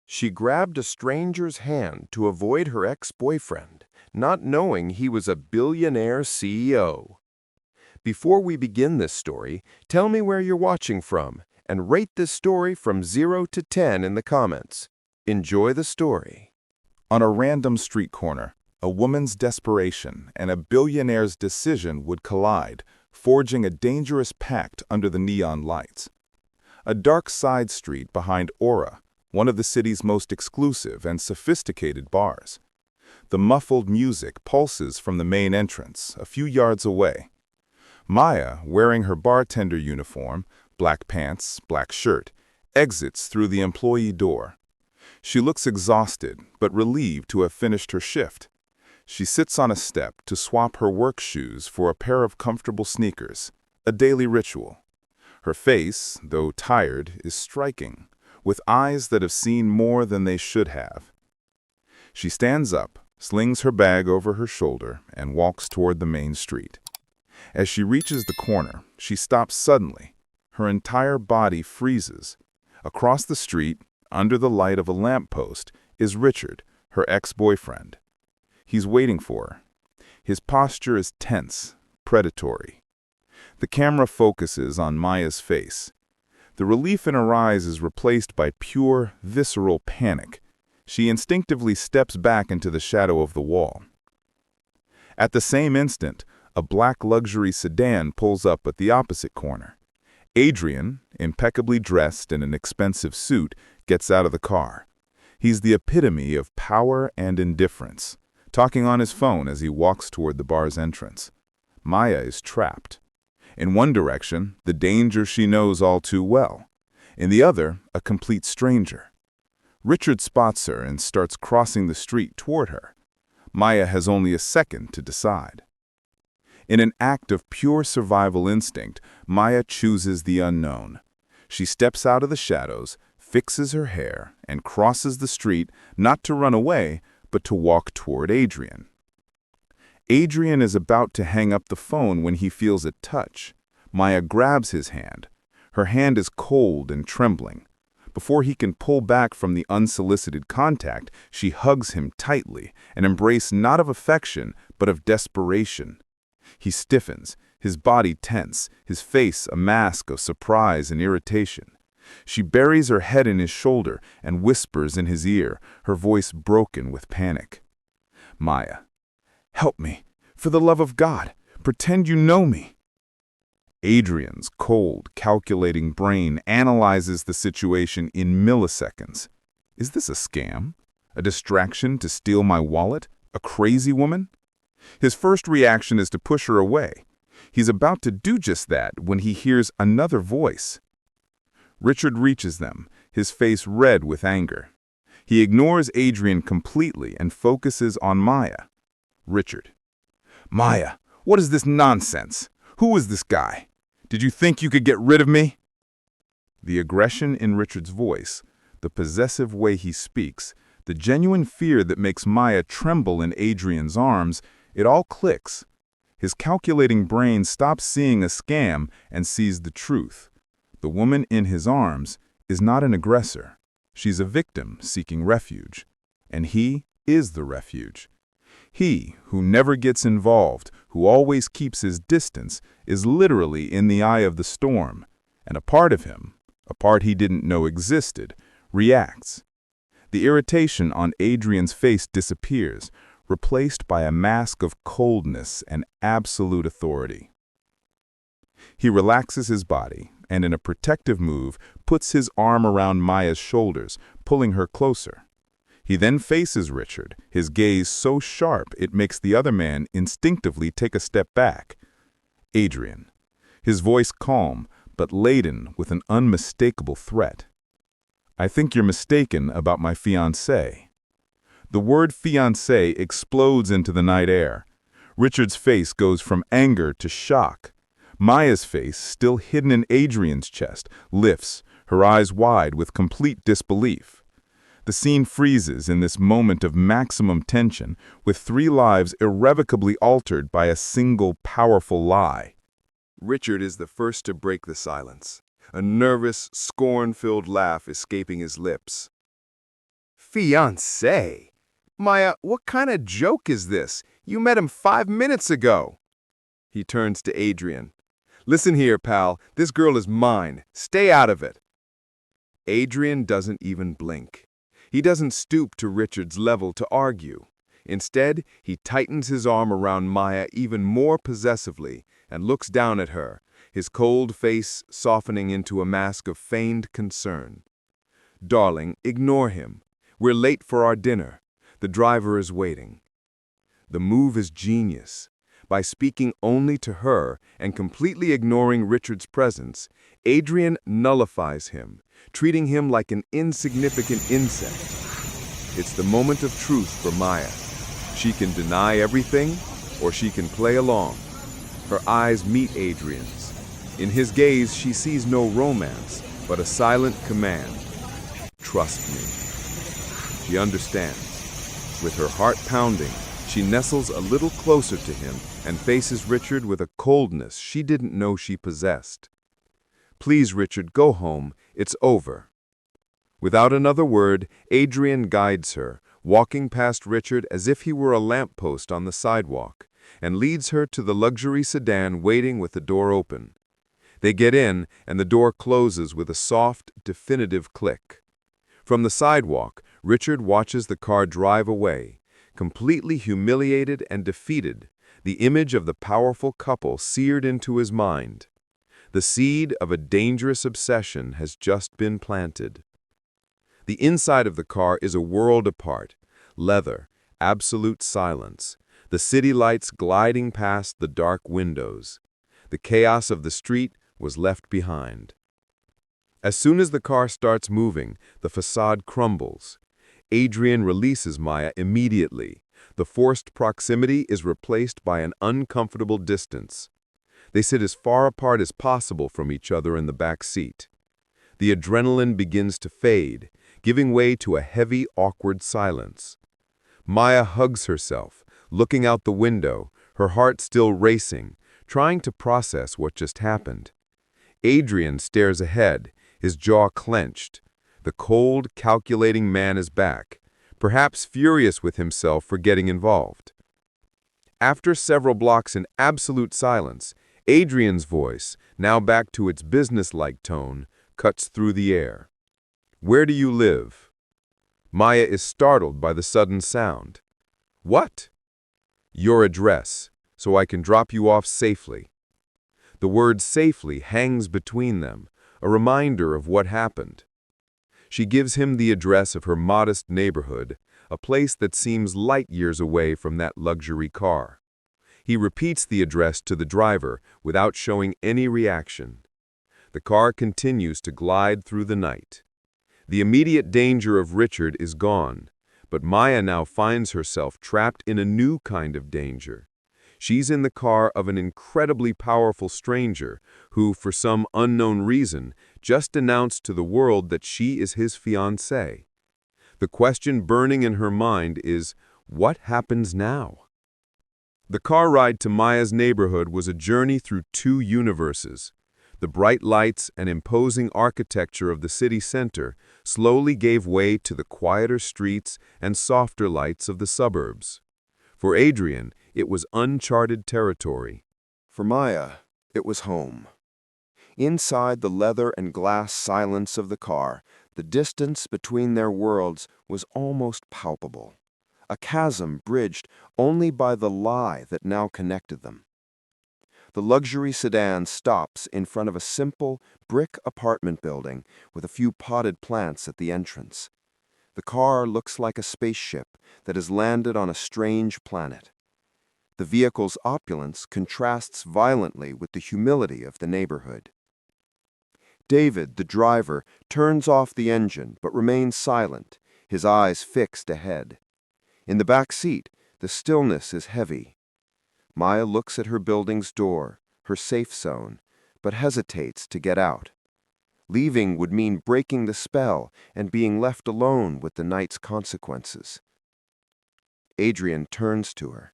She grabbed a stranger's hand to avoid her ex-boyfriend, not knowing he was a billionaire CEO. Before we begin this story, tell me where you're watching from and rate this story from 0 to 10 in the comments. Enjoy the story. On a random street corner, a woman's desperation and a billionaire's decision would collide, forging a dangerous pact under the neon lights. A dark side street behind Aura, one of the city's most exclusive and sophisticated bars. The muffled music pulses from the main entrance, a few yards away. Maya, wearing her bartender uniform, black pants, black shirt, exits through the employee door. She looks exhausted, but relieved to have finished her shift. She sits on a step to swap her work shoes for a pair of comfortable sneakers, a daily ritual. Her face, though tired, is striking, with eyes that have seen more than they should have. She stands up, slings her bag over her shoulder, and walks toward the main street. As she reaches the corner, she stops suddenly. Her entire body freezes. Across the street, under the light of a lamppost, is Richard, her ex-boyfriend. He's waiting for her. His posture is tense, predatory. The camera focuses on Maya's face. The relief in her eyes is replaced by pure, visceral panic. She instinctively steps back into the shadow of the wall. At the same instant, a black luxury sedan pulls up at the opposite corner. Adrian, impeccably dressed in an expensive suit, gets out of the car. He's the epitome of power and indifference, talking on his phone as he walks toward the bar's entrance. Maya is trapped. In one direction, the danger she knows all too well. In the other, a complete stranger. Richard spots her and starts crossing the street toward her. Maya has only a second to decide. In an act of pure survival instinct, Maya chooses the unknown. She steps out of the shadows, fixes her hair, and crosses the street, not to run away, but to walk toward Adrian. Adrian is about to hang up the phone when he feels a touch. Maya grabs his hand. Her hand is cold and trembling. Before he can pull back from the unsolicited contact, she hugs him tightly, an embrace not of affection, but of desperation. He stiffens, his body tense, his face a mask of surprise and irritation. She buries her head in his shoulder and whispers in his ear, her voice broken with panic. Maya, help me. For the love of God, pretend you know me. Adrian's cold, calculating brain analyzes the situation in milliseconds. Is this a scam? A distraction to steal my wallet? A crazy woman? His first reaction is to push her away. He's about to do just that when he hears another voice. Richard reaches them, his face red with anger. He ignores Adrian completely and focuses on Maya. Richard. Maya, what is this nonsense? Who is this guy? Did you think you could get rid of me? The aggression in Richard's voice, the possessive way he speaks, the genuine fear that makes Maya tremble in Adrian's arms, it all clicks. His calculating brain stops seeing a scam and sees the truth. The woman in his arms is not an aggressor. She's a victim seeking refuge. And he is the refuge. He, who never gets involved, who always keeps his distance, is literally in the eye of the storm. And a part of him, a part he didn't know existed, reacts. The irritation on Adrian's face disappears, replaced by a mask of coldness and absolute authority. He relaxes his body, and in a protective move, puts his arm around Maya's shoulders, pulling her closer. He then faces Richard, his gaze so sharp it makes the other man instinctively take a step back. Adrian, his voice calm, but laden with an unmistakable threat. I think you're mistaken about my fiancé. The word fiancé explodes into the night air. Richard's face goes from anger to shock. Maya's face, still hidden in Adrian's chest, lifts, her eyes wide with complete disbelief. The scene freezes in this moment of maximum tension, with 3 lives irrevocably altered by a single powerful lie. Richard is the first to break the silence, a nervous, scorn-filled laugh escaping his lips. Fiancé? Maya, what kind of joke is this? You met him 5 minutes ago. He turns to Adrian. Listen here, pal. This girl is mine. Stay out of it. Adrian doesn't even blink. He doesn't stoop to Richard's level to argue. Instead, he tightens his arm around Maya even more possessively and looks down at her, his cold face softening into a mask of feigned concern. Darling, ignore him. We're late for our dinner. The driver is waiting. The move is genius. By speaking only to her and completely ignoring Richard's presence, Adrian nullifies him, treating him like an insignificant insect. It's the moment of truth for Maya. She can deny everything, or she can play along. Her eyes meet Adrian's. In his gaze, she sees no romance, but a silent command. Trust me. She understands. With her heart pounding, she nestles a little closer to him and faces Richard with a coldness she didn't know she possessed. Please, Richard, go home. It's over. Without another word, Adrian guides her, walking past Richard as if he were a lamppost on the sidewalk, and leads her to the luxury sedan waiting with the door open. They get in, and the door closes with a soft, definitive click. From the sidewalk, Richard watches the car drive away, completely humiliated and defeated, the image of the powerful couple seared into his mind. The seed of a dangerous obsession has just been planted. The inside of the car is a world apart. Leather, absolute silence, the city lights gliding past the dark windows. The chaos of the street was left behind. As soon as the car starts moving, the facade crumbles. Adrian releases Maya immediately. The forced proximity is replaced by an uncomfortable distance. They sit as far apart as possible from each other in the back seat. The adrenaline begins to fade, giving way to a heavy, awkward silence. Maya hugs herself, looking out the window, her heart still racing, trying to process what just happened. Adrian stares ahead, his jaw clenched. The cold, calculating man is back, perhaps furious with himself for getting involved. After several blocks in absolute silence, Adrian's voice, now back to its businesslike tone, cuts through the air. Where do you live? Maya is startled by the sudden sound. What? Your address, so I can drop you off safely. The word safely hangs between them, a reminder of what happened. She gives him the address of her modest neighborhood, a place that seems light years away from that luxury car. He repeats the address to the driver without showing any reaction. The car continues to glide through the night. The immediate danger of Richard is gone, but Maya now finds herself trapped in a new kind of danger. She's in the car of an incredibly powerful stranger who, for some unknown reason, just announced to the world that she is his fiancée. The question burning in her mind is, what happens now? The car ride to Maya's neighborhood was a journey through two universes. The bright lights and imposing architecture of the city center slowly gave way to the quieter streets and softer lights of the suburbs. For Adrian, it was uncharted territory. For Maya, it was home. Inside the leather and glass silence of the car, the distance between their worlds was almost palpable, a chasm bridged only by the lie that now connected them. The luxury sedan stops in front of a simple, brick apartment building with a few potted plants at the entrance. The car looks like a spaceship that has landed on a strange planet. The vehicle's opulence contrasts violently with the humility of the neighborhood. David, the driver, turns off the engine but remains silent, his eyes fixed ahead. In the back seat, the stillness is heavy. Maya looks at her building's door, her safe zone, but hesitates to get out. Leaving would mean breaking the spell and being left alone with the night's consequences. Adrian turns to her.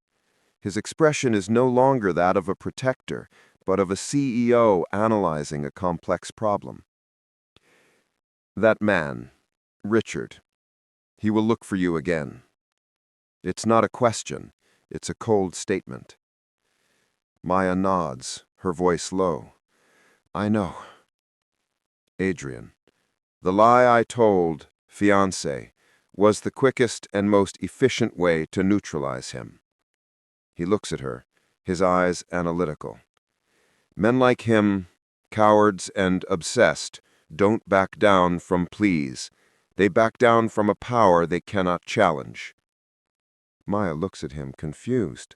His expression is no longer that of a protector, but of a CEO analyzing a complex problem. That man, Richard, He will look for you again. It's not a question, it's a cold statement. Maya nods, her voice low. I know. Adrian, the lie I told, fiancé, was the quickest and most efficient way to neutralize him. He looks at her, his eyes analytical. Men like him, cowards and obsessed, don't back down from pleas. They back down from a power they cannot challenge. Maya looks at him, confused.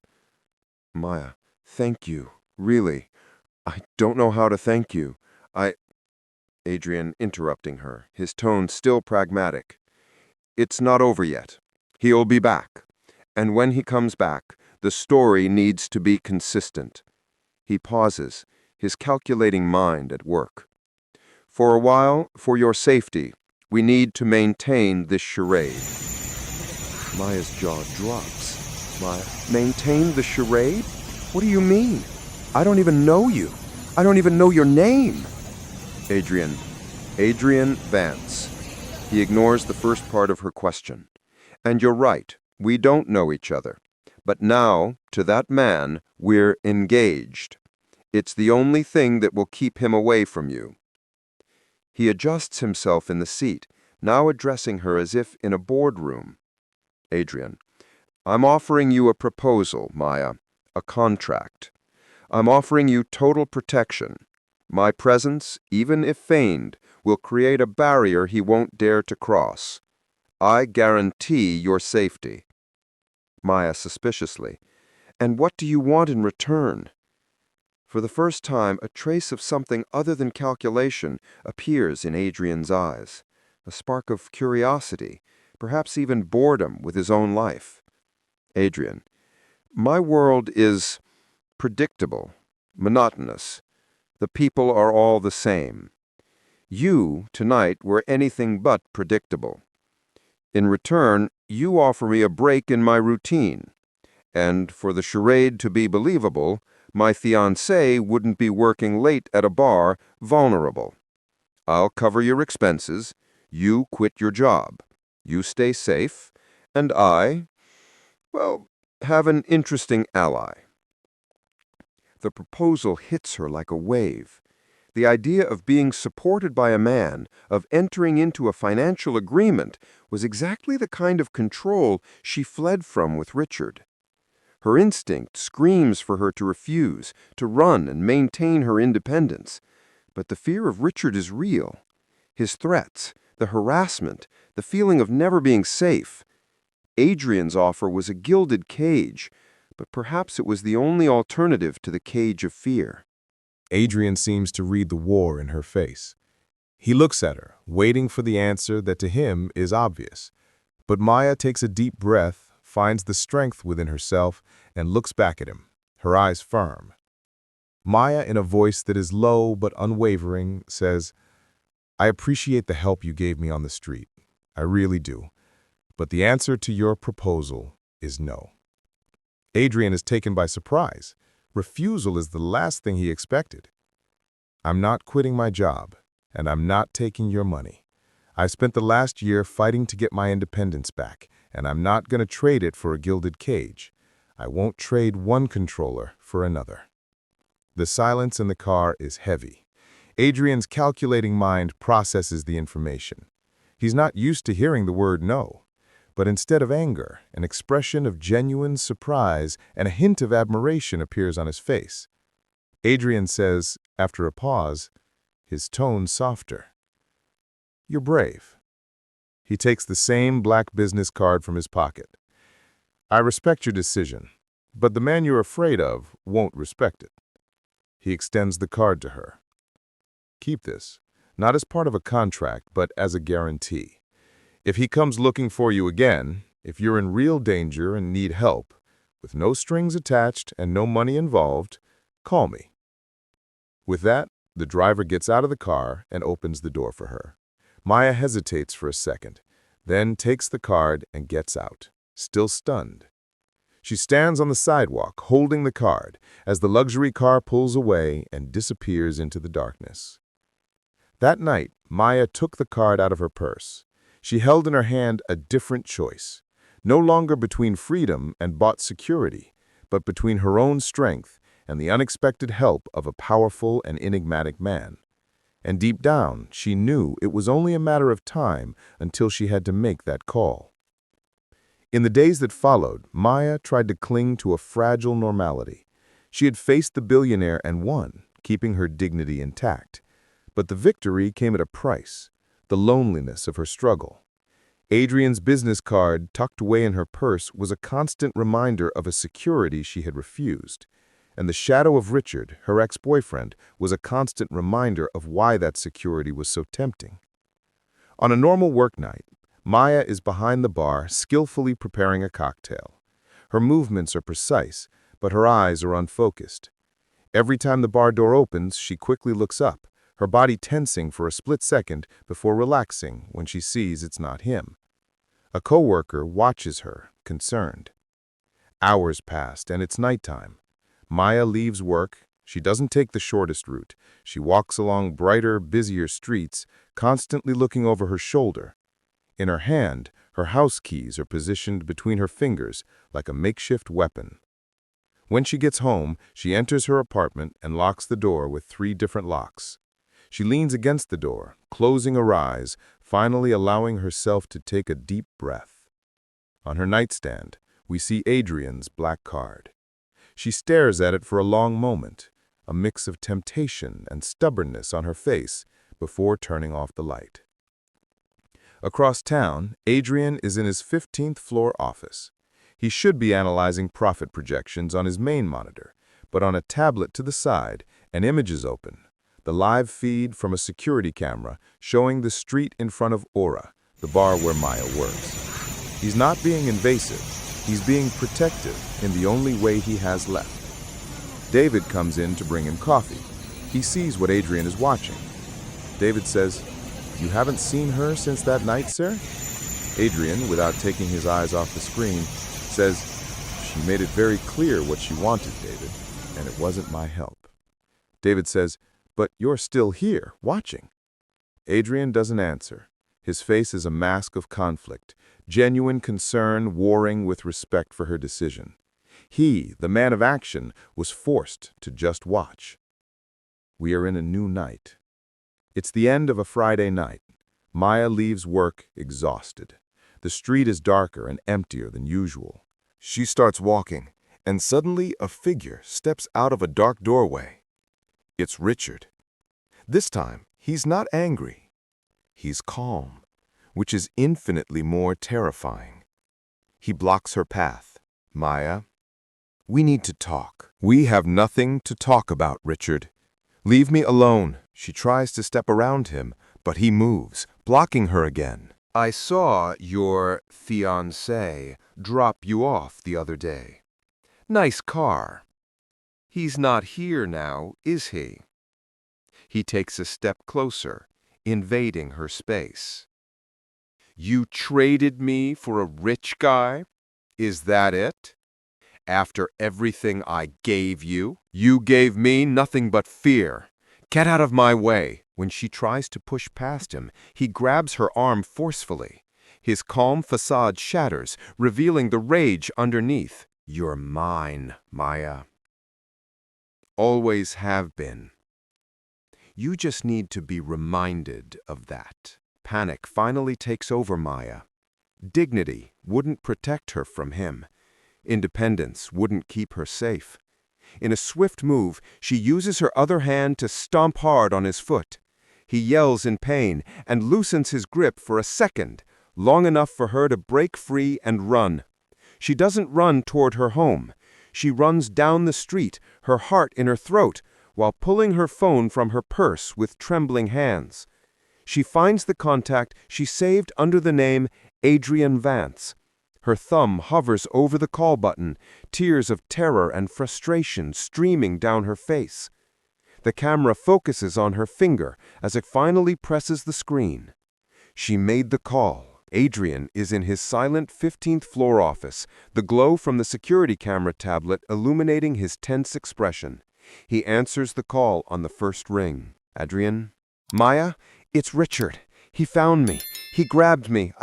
Maya, thank you, really. I don't know how to thank you. Adrian interrupting her, his tone still pragmatic. It's not over yet. He'll be back. And when he comes back, the story needs to be consistent. He pauses, his calculating mind at work. For a while, for your safety, we need to maintain this charade. Maya's jaw drops. Maya, maintain the charade? What do you mean? I don't even know you. I don't even know your name. Adrian Vance. He ignores the first part of her question. And you're right, we don't know each other. But now, to that man, we're engaged. It's the only thing that will keep him away from you. He adjusts himself in the seat, now addressing her as if in a boardroom. Adrian, I'm offering you a proposal, Maya, a contract. I'm offering you total protection. My presence, even if feigned, will create a barrier he won't dare to cross. I guarantee your safety. Maya suspiciously, and what do you want in return? For the first time, a trace of something other than calculation appears in Adrian's eyes, a spark of curiosity, perhaps even boredom with his own life. Adrian, my world is predictable, monotonous. The people are all the same. You, tonight, were anything but predictable. In return, you offer me a break in my routine. And for the charade to be believable, my fiancé wouldn't be working late at a bar, vulnerable. I'll cover your expenses, you quit your job, you stay safe, and I, well, have an interesting ally. The proposal hits her like a wave. The idea of being supported by a man, of entering into a financial agreement, was exactly the kind of control she fled from with Richard. Her instinct screams for her to refuse, to run and maintain her independence. But the fear of Richard is real. His threats, the harassment, the feeling of never being safe. Adrian's offer was a gilded cage, but perhaps it was the only alternative to the cage of fear. Adrian seems to read the war in her face. He looks at her, waiting for the answer that to him is obvious. But Maya takes a deep breath, finds the strength within herself, and looks back at him, her eyes firm. Maya, in a voice that is low but unwavering, says, I appreciate the help you gave me on the street. I really do. But the answer to your proposal is no. Adrian is taken by surprise. Refusal is the last thing he expected. I'm not quitting my job, and I'm not taking your money. I spent the last year fighting to get my independence back, and I'm not going to trade it for a gilded cage. I won't trade one controller for another. The silence in the car is heavy. Adrian's calculating mind processes the information. He's not used to hearing the word no. But instead of anger, an expression of genuine surprise and a hint of admiration appears on his face. Adrian says, after a pause, his tone softer, You're brave. He takes the same black business card from his pocket. I respect your decision, but the man you're afraid of won't respect it. He extends the card to her. Keep this, not as part of a contract, but as a guarantee. If he comes looking for you again, if you're in real danger and need help, with no strings attached and no money involved, call me. With that, the driver gets out of the car and opens the door for her. Maya hesitates for a second, then takes the card and gets out, still stunned. She stands on the sidewalk, holding the card, as the luxury car pulls away and disappears into the darkness. That night, Maya took the card out of her purse. She held in her hand a different choice, no longer between freedom and bought security, but between her own strength and the unexpected help of a powerful and enigmatic man. And deep down, she knew it was only a matter of time until she had to make that call. In the days that followed, Maya tried to cling to a fragile normality. She had faced the billionaire and won, keeping her dignity intact. But the victory came at a price, the loneliness of her struggle. Adrian's business card, tucked away in her purse, was a constant reminder of a security she had refused. And the shadow of Richard, her ex-boyfriend, was a constant reminder of why that security was so tempting. On a normal work night, Maya is behind the bar, skillfully preparing a cocktail. Her movements are precise, but her eyes are unfocused. Every time the bar door opens, she quickly looks up, her body tensing for a split second before relaxing when she sees it's not him. A coworker watches her, concerned. Hours passed, and it's nighttime. Maya leaves work. She doesn't take the shortest route. She walks along brighter, busier streets, constantly looking over her shoulder. In her hand, her house keys are positioned between her fingers like a makeshift weapon. When she gets home, she enters her apartment and locks the door with 3 different locks. She leans against the door, closing her eyes, finally allowing herself to take a deep breath. On her nightstand, we see Adrian's black card. She stares at it for a long moment, a mix of temptation and stubbornness on her face, before turning off the light. Across town, Adrian is in his 15th floor office. He should be analyzing profit projections on his main monitor, but on a tablet to the side, an image is open. The live feed from a security camera showing the street in front of Aura, the bar where Maya works. He's not being invasive. He's being protective in the only way he has left. David comes in to bring him coffee. He sees what Adrian is watching. David says, "You haven't seen her since that night, sir?" Adrian, without taking his eyes off the screen, says, "She made it very clear what she wanted, David, and it wasn't my help." David says, "But you're still here, watching." Adrian doesn't answer. His face is a mask of conflict, genuine concern warring with respect for her decision. He, the man of action, was forced to just watch. We are in a new night. It's the end of a Friday night. Maya leaves work exhausted. The street is darker and emptier than usual. She starts walking, and suddenly a figure steps out of a dark doorway. It's Richard. This time, he's not angry. He's calm, which is infinitely more terrifying. He blocks her path. "Maya, we need to talk." "We have nothing to talk about, Richard. Leave me alone." She tries to step around him, but he moves, blocking her again. "I saw your fiancé drop you off the other day. Nice car. He's not here now, is he?" He takes a step closer, invading her space. "You traded me for a rich guy? Is that it? After everything I gave you? You gave me nothing but fear. Get out of my way." When she tries to push past him, he grabs her arm forcefully. His calm facade shatters, revealing the rage underneath. "You're mine, Maya. Always have been. You just need to be reminded of that." Panic finally takes over Maya. Dignity wouldn't protect her from him. Independence wouldn't keep her safe. In a swift move, she uses her other hand to stomp hard on his foot. He yells in pain and loosens his grip for a second, long enough for her to break free and run. She doesn't run toward her home. She runs down the street, her heart in her throat, while pulling her phone from her purse with trembling hands. She finds the contact she saved under the name Adrian Vance. Her thumb hovers over the call button, tears of terror and frustration streaming down her face. The camera focuses on her finger as it finally presses the screen. She made the call. Adrian is in his silent 15th floor office, the glow from the security camera tablet illuminating his tense expression. He answers the call on the first ring. "Adrian?" "Maya, it's Richard. He found me. He grabbed me.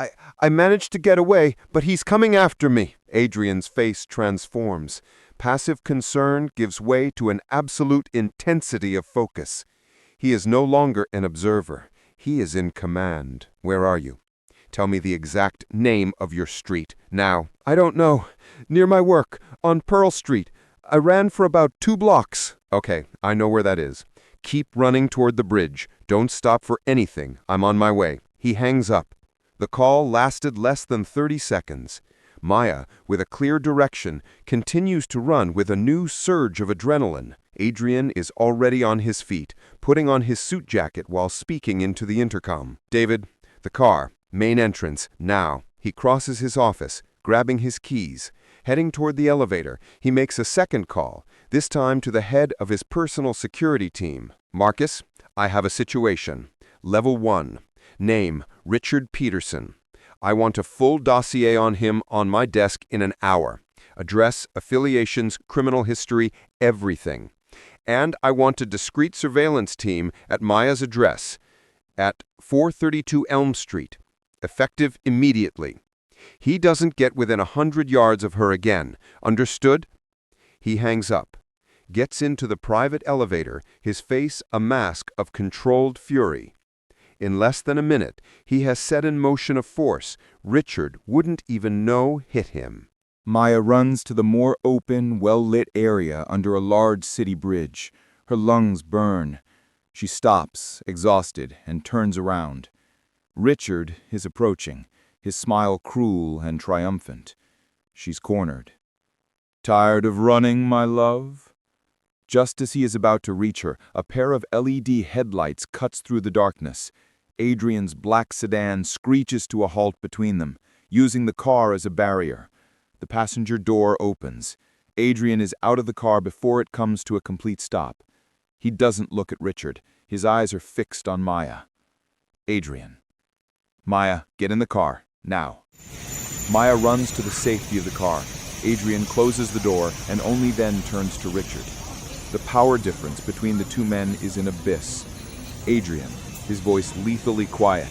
I managed to get away, but he's coming after me. Adrian's face transforms. Passive concern gives way to an absolute intensity of focus. He is no longer an observer. He is in command. Where are you? Tell me the exact name of your street, now. I don't know. Near my work, on Pearl Street. I ran for about 2 blocks. Okay, I know where that is. Keep running toward the bridge. Don't stop for anything. I'm on my way. He hangs up. The call lasted less than 30 seconds. Maya, with a clear direction, continues to run with a new surge of adrenaline. Adrian is already on his feet, putting on his suit jacket while speaking into the intercom. David, the car, main entrance, now. He crosses his office, grabbing his keys. Heading toward the elevator, he makes a second call, this time to the head of his personal security team. Marcus, I have a situation. Level 1. Name, Richard Peterson. I want a full dossier on him on my desk in an hour. Address, affiliations, criminal history, everything. And I want a discreet surveillance team at Maya's address at 432 Elm Street. Effective immediately. He doesn't get within 100 yards of her again. Understood? He hangs up. Gets into the private elevator, his face a mask of controlled fury. In less than a minute, he has set in motion a force Richard wouldn't even know hit him. Maya runs to the more open, well-lit area under a large city bridge. Her lungs burn. She stops, exhausted, and turns around. Richard is approaching, his smile cruel and triumphant. She's cornered. "Tired of running, my love?" Just as he is about to reach her, a pair of LED headlights cuts through the darkness. Adrian's black sedan screeches to a halt between them, using the car as a barrier. The passenger door opens. Adrian is out of the car before it comes to a complete stop. He doesn't look at Richard. His eyes are fixed on Maya. Adrian. "Maya, get in the car, now." Maya runs to the safety of the car. Adrian closes the door and only then turns to Richard. The power difference between the two men is an abyss. Adrian, his voice lethally quiet.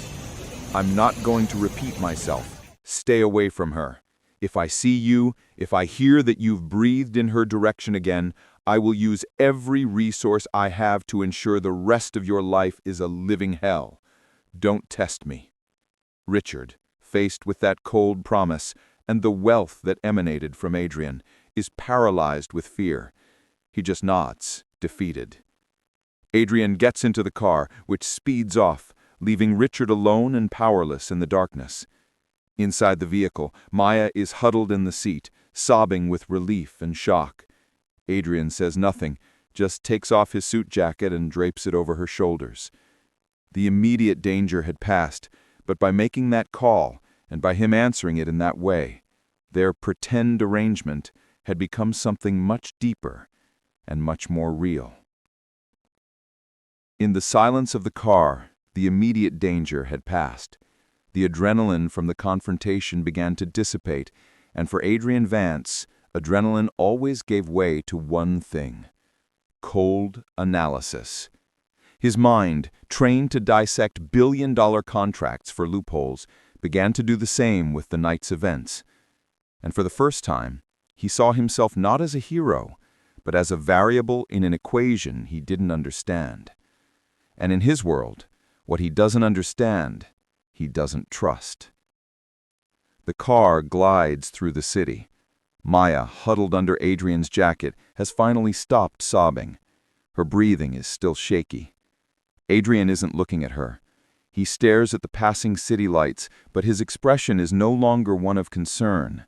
"I'm not going to repeat myself. Stay away from her. If I see you, if I hear that you've breathed in her direction again, I will use every resource I have to ensure the rest of your life is a living hell. Don't test me." Richard, faced with that cold promise and the wealth that emanated from Adrian, is paralyzed with fear. He just nods, defeated. Adrian gets into the car, which speeds off, leaving Richard alone and powerless in the darkness. Inside the vehicle, Maya is huddled in the seat, sobbing with relief and shock. Adrian says nothing, just takes off his suit jacket and drapes it over her shoulders. The immediate danger had passed, but by making that call, and by him answering it in that way, their pretend arrangement had become something much deeper and much more real. In the silence of the car, the immediate danger had passed. The adrenaline from the confrontation began to dissipate, and for Adrian Vance, adrenaline always gave way to one thing: cold analysis. His mind, trained to dissect billion-dollar contracts for loopholes, began to do the same with the night's events. And for the first time, he saw himself not as a hero, but as a variable in an equation he didn't understand. And in his world, what he doesn't understand, he doesn't trust. The car glides through the city. Maya, huddled under Adrian's jacket, has finally stopped sobbing. Her breathing is still shaky. Adrian isn't looking at her. He stares at the passing city lights, but his expression is no longer one of concern.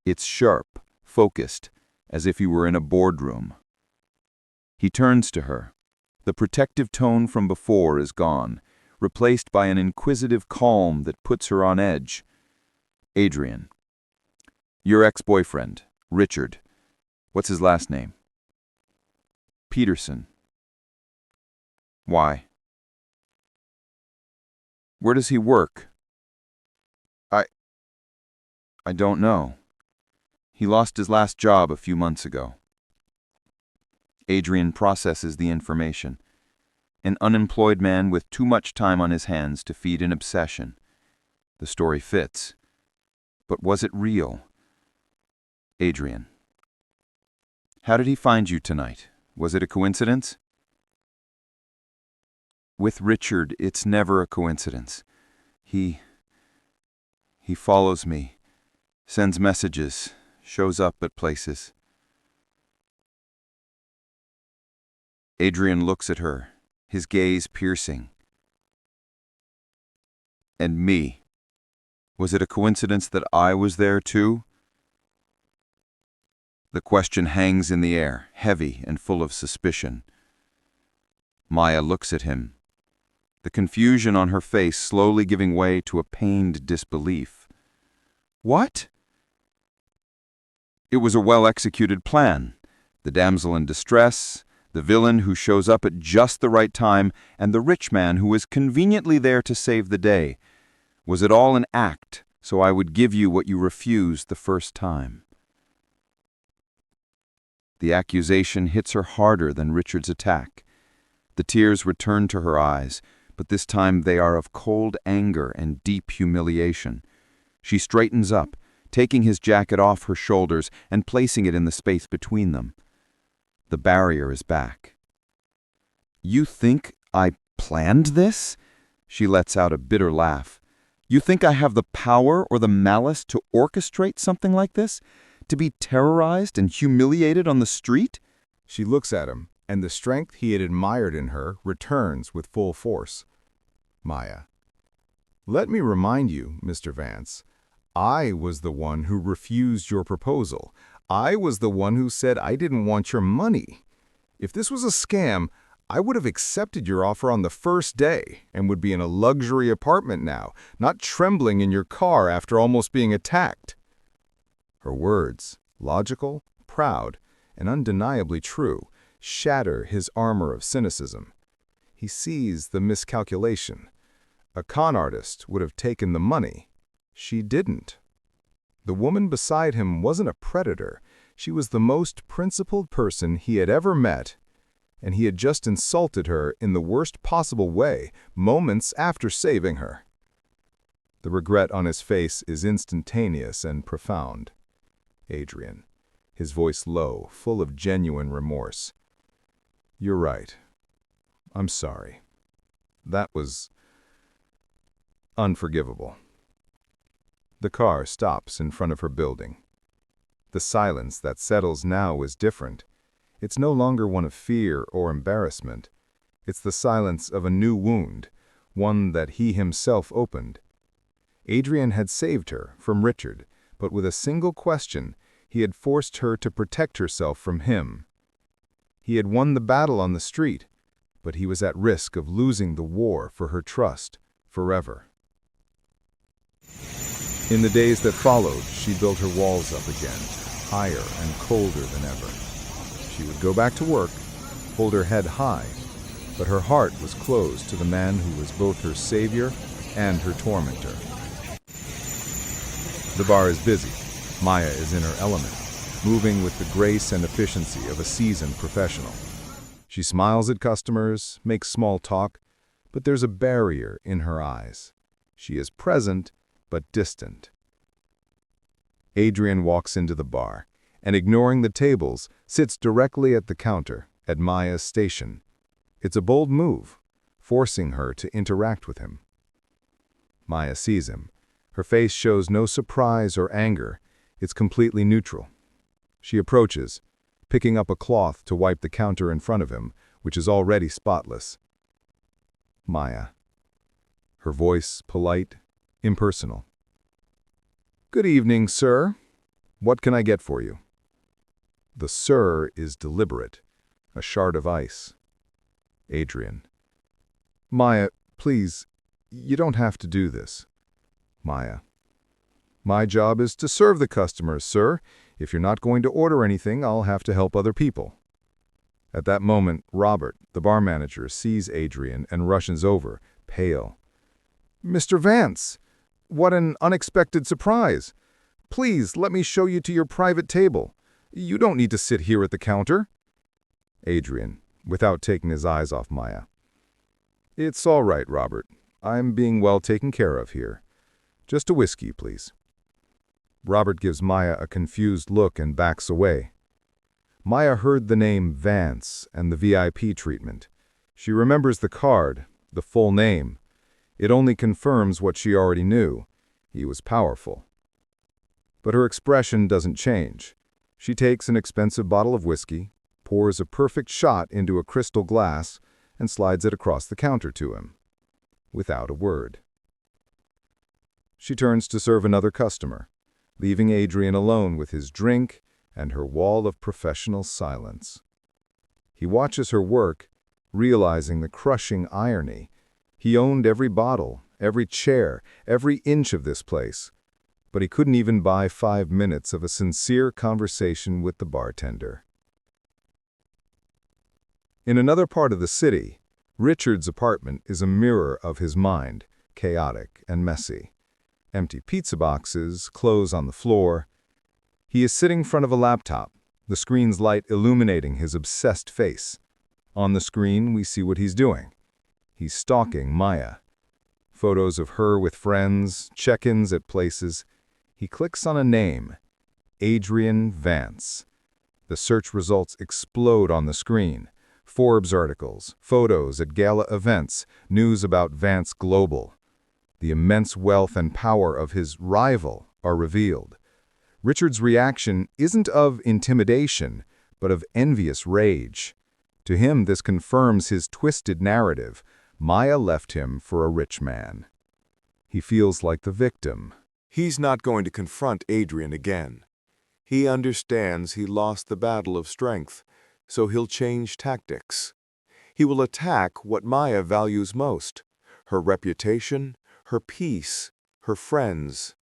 It's sharp, focused, as if he were in a boardroom. He turns to her. The protective tone from before is gone, replaced by an inquisitive calm that puts her on edge. "Adrian, your ex-boyfriend, Richard. What's his last name?" "Peterson." "Why?" "Where does he work?" I don't know. He lost his last job a few months ago." Adrian processes the information. An unemployed man with too much time on his hands to feed an obsession. The story fits. But was it real? Adrian. How did he find you tonight? Was it a coincidence? With Richard, it's never a coincidence. He follows me, sends messages, shows up at places. Adrian looks at her, his gaze piercing. And me. Was it a coincidence that I was there too? The question hangs in the air, heavy and full of suspicion. Maya looks at him, the confusion on her face slowly giving way to a pained disbelief. What? It was a well-executed plan. The damsel in distress, the villain who shows up at just the right time, and the rich man who is conveniently there to save the day. Was it all an act, so I would give you what you refused the first time? The accusation hits her harder than Richard's attack. The tears return to her eyes, but this time they are of cold anger and deep humiliation. She straightens up, taking his jacket off her shoulders and placing it in the space between them. The barrier is back. You think I planned this? She lets out a bitter laugh. You think I have the power or the malice to orchestrate something like this? To be terrorized and humiliated on the street? She looks at him, and the strength he had admired in her returns with full force. Maya. Let me remind you, Mr. Vance, I was the one who refused your proposal. I was the one who said I didn't want your money. If this was a scam, I would have accepted your offer on the first day and would be in a luxury apartment now, not trembling in your car after almost being attacked. Her words, logical, proud, and undeniably true, shatter his armor of cynicism. He sees the miscalculation. A con artist would have taken the money. She didn't. The woman beside him wasn't a predator. She was the most principled person he had ever met, and he had just insulted her in the worst possible way moments after saving her. The regret on his face is instantaneous and profound. Adrian, his voice low, full of genuine remorse. You're right. I'm sorry. That was unforgivable. The car stops in front of her building. The silence that settles now is different. It's no longer one of fear or embarrassment. It's the silence of a new wound, one that he himself opened. Adrian had saved her from Richard, but with a single question, he had forced her to protect herself from him. He had won the battle on the street, but he was at risk of losing the war for her trust forever. In the days that followed, she built her walls up again, higher and colder than ever. She would go back to work, hold her head high, but her heart was closed to the man who was both her savior and her tormentor. The bar is busy. Maya is in her element, moving with the grace and efficiency of a seasoned professional. She smiles at customers, makes small talk, but there's a barrier in her eyes. She is present, but distant. Adrian walks into the bar, and ignoring the tables, sits directly at the counter, at Maya's station. It's a bold move, forcing her to interact with him. Maya sees him. Her face shows no surprise or anger. It's completely neutral. She approaches, picking up a cloth to wipe the counter in front of him, which is already spotless. Maya. Her voice polite, impersonal. Good evening, sir. What can I get for you? The sir is deliberate, a shard of ice. Adrian. Maya, please, you don't have to do this. Maya. My job is to serve the customers, sir. If you're not going to order anything, I'll have to help other people. At that moment, Robert, the bar manager, sees Adrian and rushes over, pale. Mr. Vance! What an unexpected surprise! Please, let me show you to your private table. You don't need to sit here at the counter. Adrian, without taking his eyes off Maya. It's all right, Robert. I'm being well taken care of here. "Just a whiskey, please." Robert gives Maya a confused look and backs away. Maya heard the name Vance and the VIP treatment. She remembers the card, the full name. It only confirms what she already knew. He was powerful. But her expression doesn't change. She takes an expensive bottle of whiskey, pours a perfect shot into a crystal glass, and slides it across the counter to him, without a word. She turns to serve another customer, leaving Adrian alone with his drink and her wall of professional silence. He watches her work, realizing the crushing irony. He owned every bottle, every chair, every inch of this place, but he couldn't even buy 5 minutes of a sincere conversation with the bartender. In another part of the city, Richard's apartment is a mirror of his mind, chaotic and messy. Empty pizza boxes, clothes on the floor. He is sitting in front of a laptop, the screen's light illuminating his obsessed face. On the screen, we see what he's doing. He's stalking Maya. Photos of her with friends, check-ins at places. He clicks on a name, Adrian Vance. The search results explode on the screen. Forbes articles, photos at gala events, news about Vance Global. The immense wealth and power of his rival are revealed. Richard's reaction isn't of intimidation, but of envious rage. To him, this confirms his twisted narrative. Maya left him for a rich man. He feels like the victim. He's not going to confront Adrian again. He understands he lost the battle of strength, so he'll change tactics. He will attack what Maya values most: her reputation, her peace, her friends.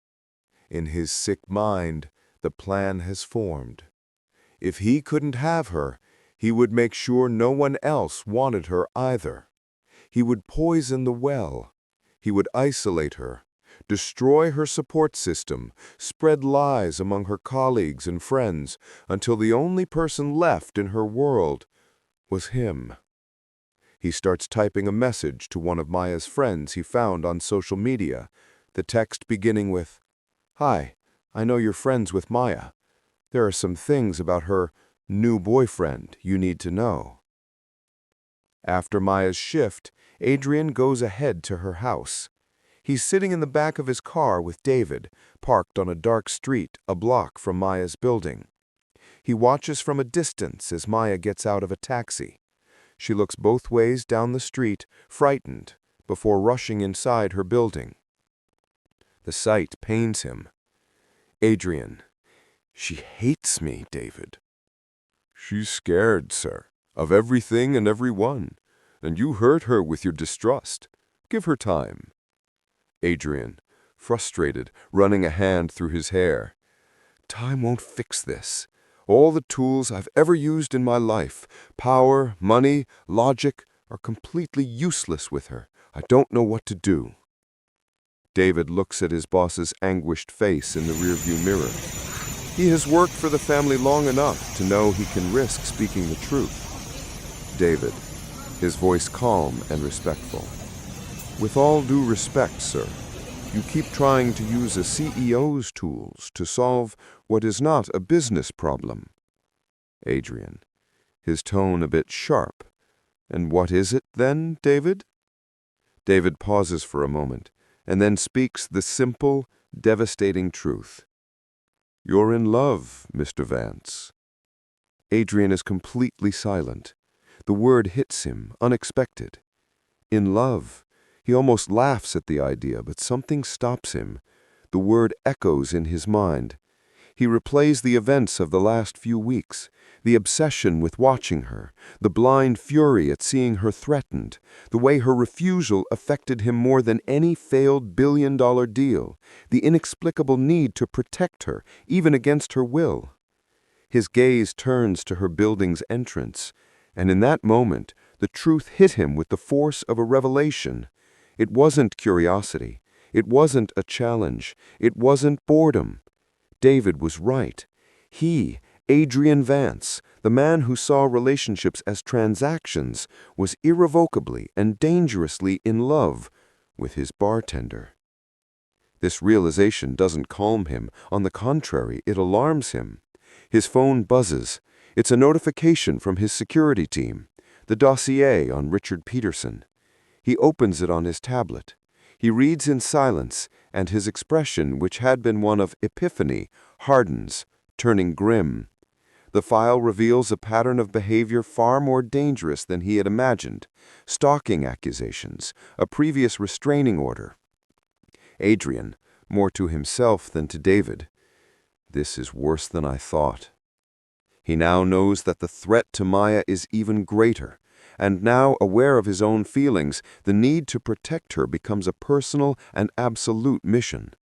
In his sick mind, the plan has formed. If he couldn't have her, he would make sure no one else wanted her either. He would poison the well. He would isolate her, destroy her support system, spread lies among her colleagues and friends until the only person left in her world was him. He starts typing a message to one of Maya's friends he found on social media, the text beginning with, "Hi, I know you're friends with Maya. There are some things about her new boyfriend you need to know." After Maya's shift, Adrian goes ahead to her house. He's sitting in the back of his car with David, parked on a dark street a block from Maya's building. He watches from a distance as Maya gets out of a taxi. She looks both ways down the street, frightened, before rushing inside her building. The sight pains him. "Adrian, she hates me, David." "She's scared, sir, of everything and everyone, and you hurt her with your distrust. Give her time." Adrian, frustrated, running a hand through his hair. "Time won't fix this. All the tools I've ever used in my life, power, money, logic, are completely useless with her. I don't know what to do." David looks at his boss's anguished face in the rearview mirror. He has worked for the family long enough to know he can risk speaking the truth. "David," his voice calm and respectful, "with all due respect, sir, you keep trying to use a CEO's tools to solve what is not a business problem." Adrian, his tone a bit sharp. "And what is it then, David?" David pauses for a moment, and then speaks the simple, devastating truth. "You're in love, Mr. Vance." Adrian is completely silent. The word hits him, unexpected. In love. He almost laughs at the idea, but something stops him. The word echoes in his mind. He replays the events of the last few weeks, the obsession with watching her, the blind fury at seeing her threatened, the way her refusal affected him more than any failed billion-dollar deal, the inexplicable need to protect her, even against her will. His gaze turns to her building's entrance, and in that moment, the truth hit him with the force of a revelation. It wasn't curiosity. It wasn't a challenge. It wasn't boredom. David was right. He, Adrian Vance, the man who saw relationships as transactions, was irrevocably and dangerously in love with his bartender. This realization doesn't calm him. On the contrary, it alarms him. His phone buzzes. It's a notification from his security team. The dossier on Richard Peterson. He opens it on his tablet. He reads in silence, and his expression, which had been one of epiphany, hardens, turning grim. The file reveals a pattern of behavior far more dangerous than he had imagined. Stalking accusations, a previous restraining order. Adrian, more to himself than to David. This is worse than I thought. He now knows that the threat to Maya is even greater, and now, aware of his own feelings, the need to protect her becomes a personal and absolute mission.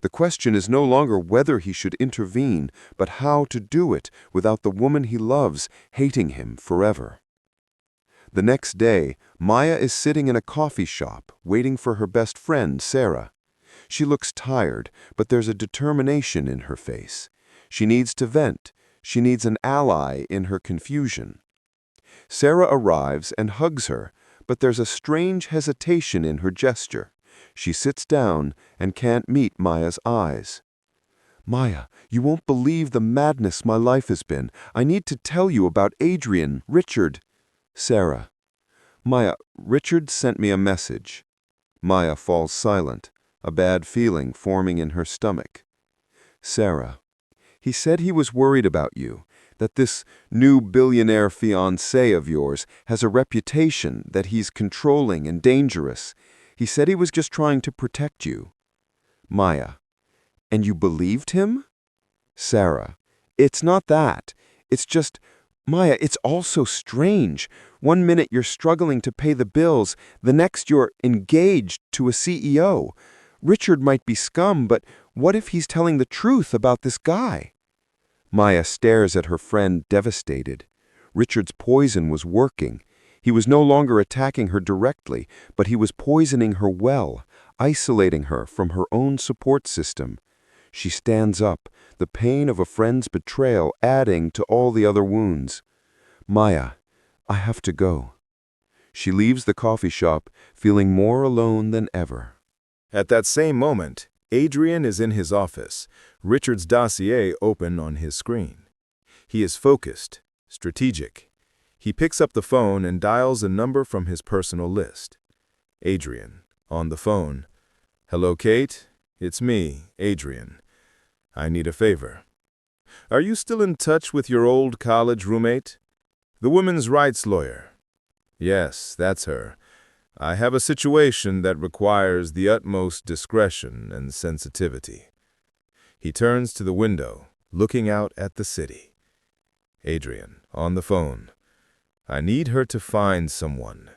The question is no longer whether he should intervene, but how to do it without the woman he loves hating him forever. The next day, Maya is sitting in a coffee shop, waiting for her best friend, Sarah. She looks tired, but there's a determination in her face. She needs to vent. She needs an ally in her confusion. Sarah arrives and hugs her, but there's a strange hesitation in her gesture. She sits down and can't meet Maya's eyes. "Maya, you won't believe the madness my life has been. I need to tell you about Adrian, Richard." Sarah. "Maya, Richard sent me a message." Maya falls silent, a bad feeling forming in her stomach. Sarah. "He said he was worried about you, that this new billionaire fiancé of yours has a reputation, that he's controlling and dangerous. He said he was just trying to protect you." Maya. "And you believed him?" Sarah. "It's not that. It's just, Maya, it's all so strange. One minute you're struggling to pay the bills, the next you're engaged to a CEO. Richard might be scum, but what if he's telling the truth about this guy?" Maya stares at her friend, devastated. Richard's poison was working. He was no longer attacking her directly, but he was poisoning her well, isolating her from her own support system. She stands up, the pain of a friend's betrayal adding to all the other wounds. "Maya, I have to go." She leaves the coffee shop, feeling more alone than ever. At that same moment, Adrian is in his office, Richard's dossier open on his screen. He is focused, strategic. He picks up the phone and dials a number from his personal list. Adrian, on the phone. "Hello, Kate. It's me, Adrian. I need a favor. Are you still in touch with your old college roommate? The women's rights lawyer?" "Yes, that's her. I have a situation that requires the utmost discretion and sensitivity." He turns to the window, looking out at the city. Adrian, on the phone. "I need her to find someone.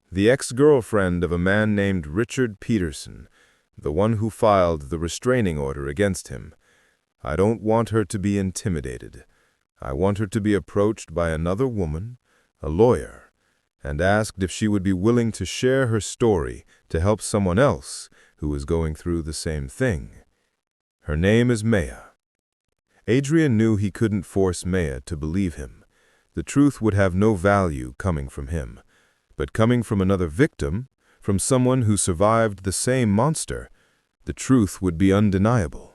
The ex-girlfriend of a man named Richard Peterson, the one who filed the restraining order against him. I don't want her to be intimidated. I want her to be approached by another woman, a lawyer, and asked if she would be willing to share her story to help someone else who is going through the same thing. Her name is Maya." Adrian knew he couldn't force Maya to believe him. The truth would have no value coming from him. But coming from another victim, from someone who survived the same monster, the truth would be undeniable.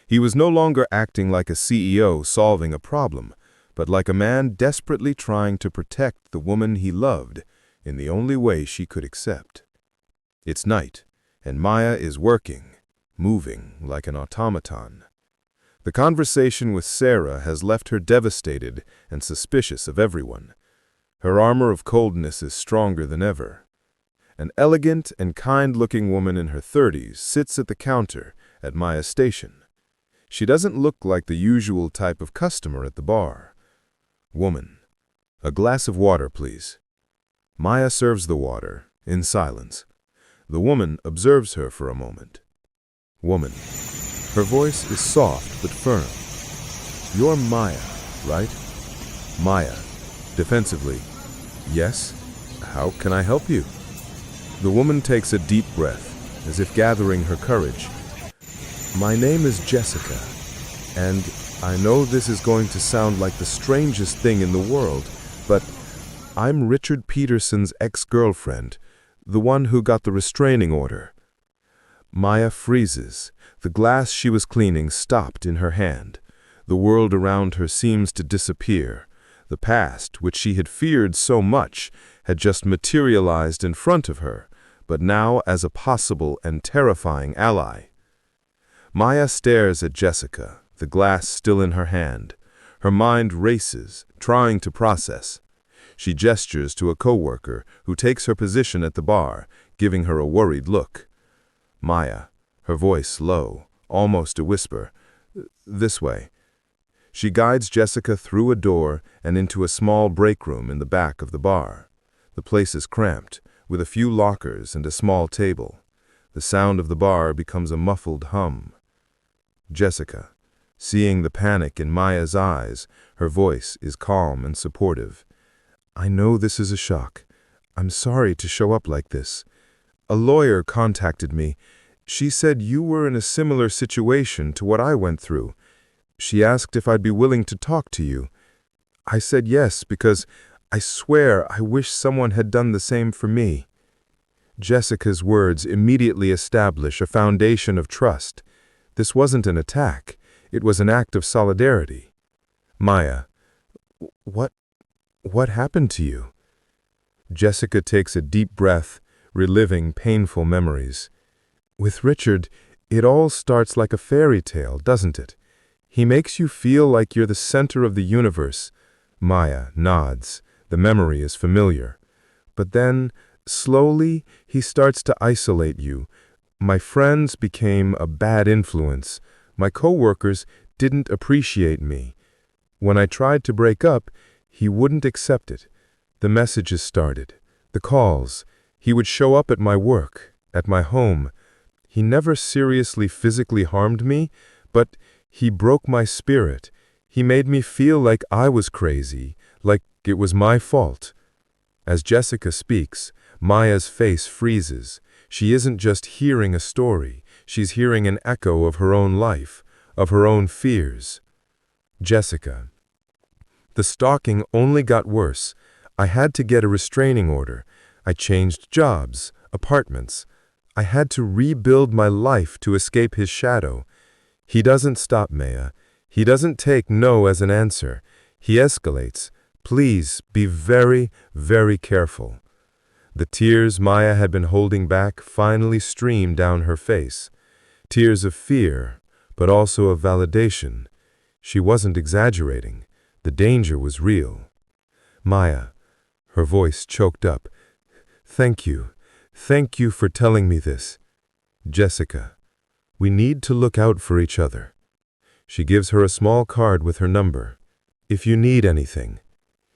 He was no longer acting like a CEO solving a problem, but like a man desperately trying to protect the woman he loved in the only way she could accept. It's night, and Maya is working, moving like an automaton. The conversation with Sarah has left her devastated and suspicious of everyone. Her armor of coldness is stronger than ever. An elegant and kind-looking woman in her 30s sits at the counter at Maya's station. She doesn't look like the usual type of customer at the bar. Woman, "A glass of water, please." Maya serves the water, in silence. The woman observes her for a moment. Woman. Her voice is soft but firm. "You're Maya, right?" Maya, defensively. "Yes. How can I help you?" The woman takes a deep breath, as if gathering her courage. "My name is Jessica, and I know this is going to sound like the strangest thing in the world, but I'm Richard Peterson's ex-girlfriend, the one who got the restraining order." Maya freezes. The glass she was cleaning stopped in her hand. The world around her seems to disappear. The past, which she had feared so much, had just materialized in front of her, but now as a possible and terrifying ally. Maya stares at Jessica, the glass still in her hand. Her mind races, trying to process. She gestures to a coworker who takes her position at the bar, giving her a worried look. Maya, her voice low, almost a whisper, "This way." She guides Jessica through a door and into a small break room in the back of the bar. The place is cramped, with a few lockers and a small table. The sound of the bar becomes a muffled hum. Jessica, seeing the panic in Maya's eyes, her voice is calm and supportive. "I know this is a shock. I'm sorry to show up like this. A lawyer contacted me. She said you were in a similar situation to what I went through. She asked if I'd be willing to talk to you. I said yes because I swear I wish someone had done the same for me." Jessica's words immediately establish a foundation of trust. This wasn't an attack. It was an act of solidarity. "Maya, what happened to you?" Jessica takes a deep breath, reliving painful memories. "With Richard, it all starts like a fairy tale, doesn't it? He makes you feel like you're the center of the universe." Maya nods. The memory is familiar. "But then, slowly, he starts to isolate you. My friends became a bad influence. My coworkers didn't appreciate me. When I tried to break up, he wouldn't accept it. The messages started. The calls. He would show up at my work, at my home. He never seriously physically harmed me, but he broke my spirit. He made me feel like I was crazy, like it was my fault." As Jessica speaks, Maya's face freezes. She isn't just hearing a story. She's hearing an echo of her own life, of her own fears. Jessica. "The stalking only got worse. I had to get a restraining order. I changed jobs, apartments. I had to rebuild my life to escape his shadow. He doesn't stop, Maya. He doesn't take no as an answer. He escalates. Please be very, very careful." The tears Maya had been holding back finally streamed down her face. Tears of fear, but also of validation. She wasn't exaggerating. The danger was real. "Maya," her voice choked up, "thank you. Thank you for telling me this. Jessica, we need to look out for each other." She gives her a small card with her number. "If you need anything."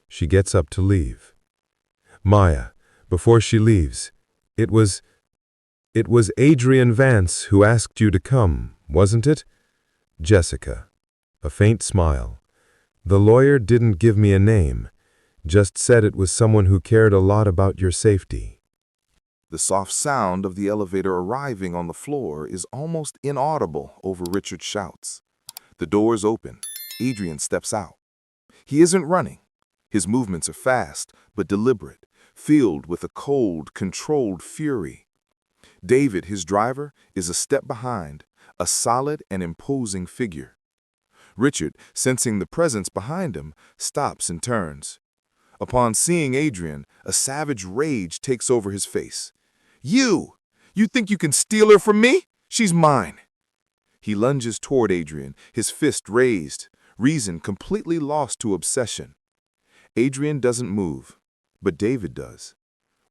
She gets up to leave. "Maya, before she leaves, it was Adrian Vance who asked you to come, wasn't it?" Jessica, a faint smile. "The lawyer didn't give me a name, just said it was someone who cared a lot about your safety." The soft sound of the elevator arriving on the floor is almost inaudible over Richard's shouts. The doors open. Adrian steps out. He isn't running. His movements are fast, but deliberate, filled with a cold, controlled fury. David, his driver, is a step behind, a solid and imposing figure. Richard, sensing the presence behind him, stops and turns. Upon seeing Adrian, a savage rage takes over his face. You think you can steal her from me? She's mine." He lunges toward Adrian, his fist raised, reason completely lost to obsession. Adrian doesn't move, but David does.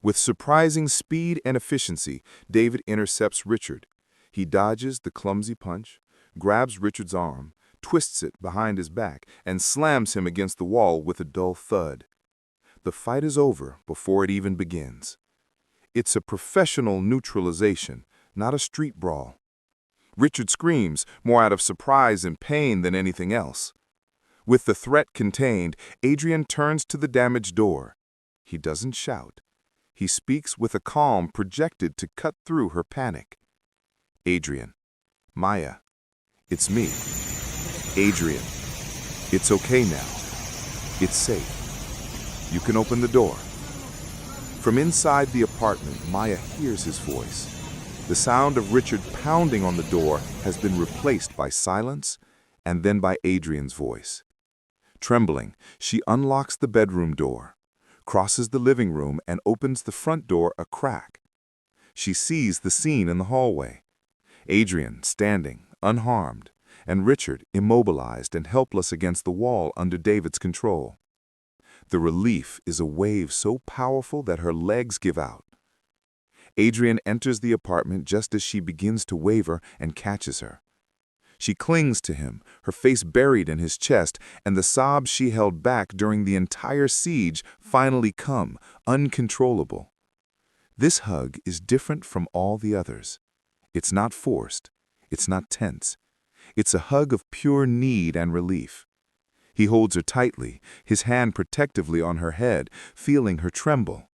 With surprising speed and efficiency, David intercepts Richard. He dodges the clumsy punch, grabs Richard's arm, twists it behind his back, and slams him against the wall with a dull thud. The fight is over before it even begins. It's a professional neutralization, not a street brawl. Richard screams, more out of surprise and pain than anything else. With the threat contained, Adrian turns to the damaged door. He doesn't shout. He speaks with a calm projected to cut through her panic. "Adrian, Maya, it's me. Adrian, it's okay now. It's safe. You can open the door." From inside the apartment, Maya hears his voice. The sound of Richard pounding on the door has been replaced by silence and then by Adrian's voice. Trembling, she unlocks the bedroom door, crosses the living room, and opens the front door a crack. She sees the scene in the hallway. Adrian standing, unharmed, and Richard immobilized and helpless against the wall under David's control. The relief is a wave so powerful that her legs give out. Adrian enters the apartment just as she begins to waver and catches her. She clings to him, her face buried in his chest, and the sobs she held back during the entire siege finally come, uncontrollable. This hug is different from all the others. It's not forced. It's not tense. It's a hug of pure need and relief. He holds her tightly, his hand protectively on her head, feeling her tremble.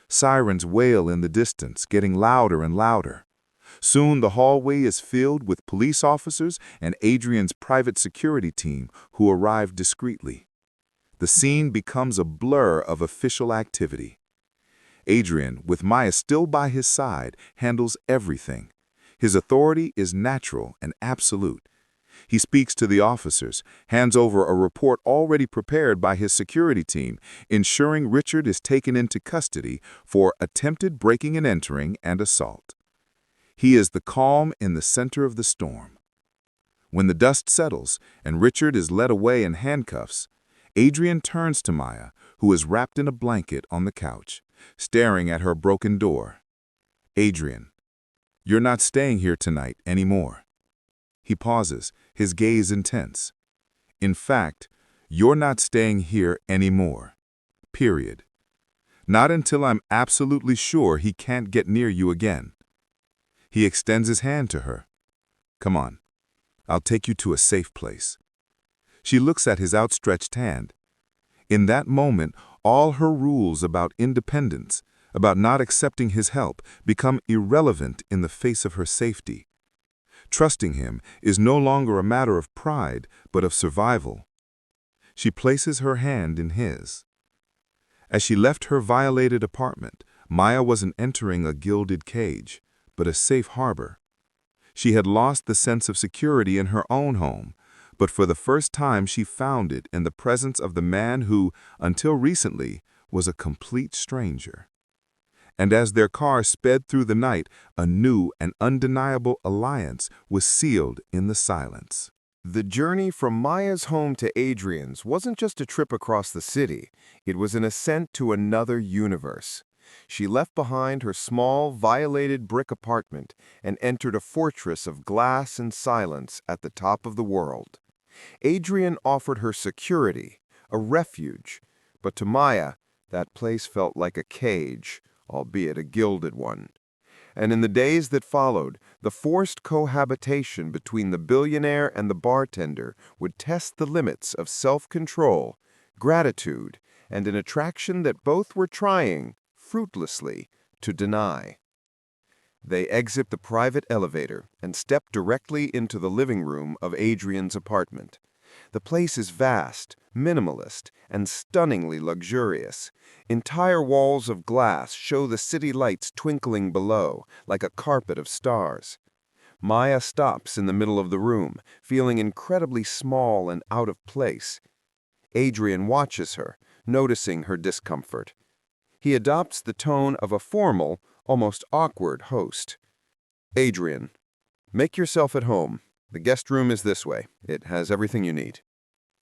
Sirens wail in the distance, getting louder and louder. Soon the hallway is filled with police officers and Adrian's private security team who arrive discreetly. The scene becomes a blur of official activity. Adrian, with Maya still by his side, handles everything. His authority is natural and absolute. He speaks to the officers, hands over a report already prepared by his security team, ensuring Richard is taken into custody for attempted breaking and entering and assault. He is the calm in the center of the storm. When the dust settles and Richard is led away in handcuffs, Adrian turns to Maya, who is wrapped in a blanket on the couch, staring at her broken door. "Adrian, you're not staying here tonight anymore." He pauses, his gaze intense. "In fact, you're not staying here anymore. Period. Not until I'm absolutely sure he can't get near you again." He extends his hand to her. "Come on. I'll take you to a safe place." She looks at his outstretched hand. In that moment, all her rules about independence, about not accepting his help, become irrelevant in the face of her safety. Trusting him is no longer a matter of pride, but of survival. She places her hand in his. As she left her violated apartment, Maya wasn't entering a gilded cage, but a safe harbor. She had lost the sense of security in her own home, but for the first time she found it in the presence of the man who, until recently, was a complete stranger. And as their car sped through the night, a new and undeniable alliance was sealed in the silence. The journey from Maya's home to Adrian's wasn't just a trip across the city. It was an ascent to another universe. She left behind her small, violated brick apartment and entered a fortress of glass and silence at the top of the world. Adrian offered her security, a refuge, but to Maya, that place felt like a cage, albeit a gilded one. And in the days that followed, the forced cohabitation between the billionaire and the bartender would test the limits of self-control, gratitude, and an attraction that both were trying, fruitlessly, to deny. They exit the private elevator and step directly into the living room of Adrian's apartment. The place is vast, minimalist, and stunningly luxurious. Entire walls of glass show the city lights twinkling below, like a carpet of stars. Maya stops in the middle of the room, feeling incredibly small and out of place. Adrian watches her, noticing her discomfort. He adopts the tone of a formal, almost awkward host. "Adrian, make yourself at home. The guest room is this way. It has everything you need."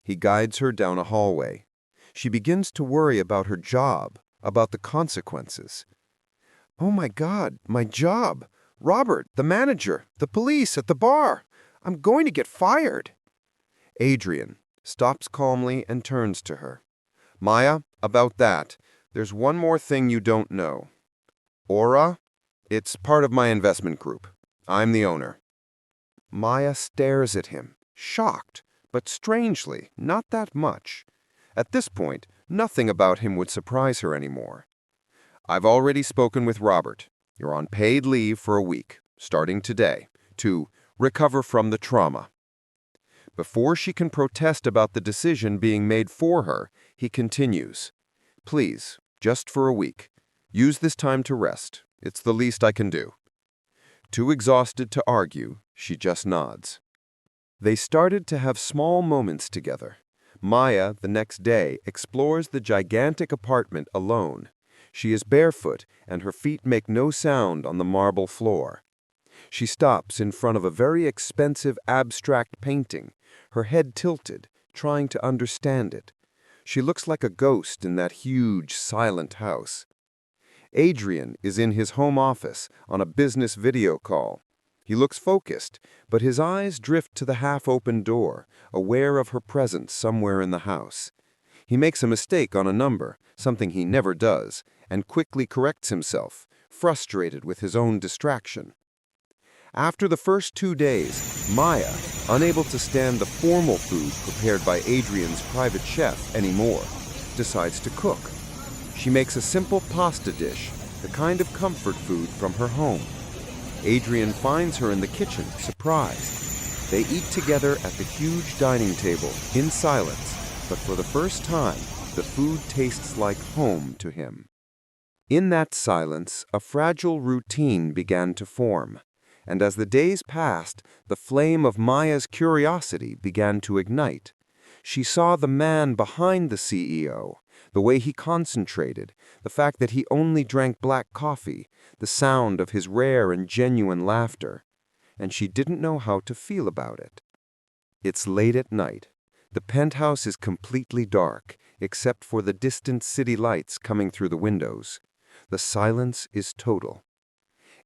He guides her down a hallway. She begins to worry about her job, about the consequences. "Oh my God, my job! Robert, the manager, the police at the bar! I'm going to get fired!" Adrian stops calmly and turns to her. "Maya, about that, there's one more thing you don't know. Aura? It's part of my investment group. I'm the owner." Maya stares at him, shocked, but strangely, not that much. At this point, nothing about him would surprise her anymore. "I've already spoken with Robert. You're on paid leave for a week, starting today, to recover from the trauma." Before she can protest about the decision being made for her, he continues, "Please, just for a week. Use this time to rest. It's the least I can do." Too exhausted to argue, she just nods. They started to have small moments together. Maya, the next day, explores the gigantic apartment alone. She is barefoot, and her feet make no sound on the marble floor. She stops in front of a very expensive abstract painting, her head tilted, trying to understand it. She looks like a ghost in that huge, silent house. Adrian is in his home office on a business video call. He looks focused, but his eyes drift to the half-open door, aware of her presence somewhere in the house. He makes a mistake on a number, something he never does, and quickly corrects himself, frustrated with his own distraction. After the first 2 days, Maya, unable to stand the formal food prepared by Adrian's private chef anymore, decides to cook. She makes a simple pasta dish, the kind of comfort food from her home. Adrian finds her in the kitchen, surprised. They eat together at the huge dining table, in silence, but for the first time, the food tastes like home to him. In that silence, a fragile routine began to form, and as the days passed, the flame of Maya's curiosity began to ignite. She saw the man behind the CEO, the way he concentrated, the fact that he only drank black coffee, the sound of his rare and genuine laughter, and she didn't know how to feel about it. It's late at night. The penthouse is completely dark, except for the distant city lights coming through the windows. The silence is total.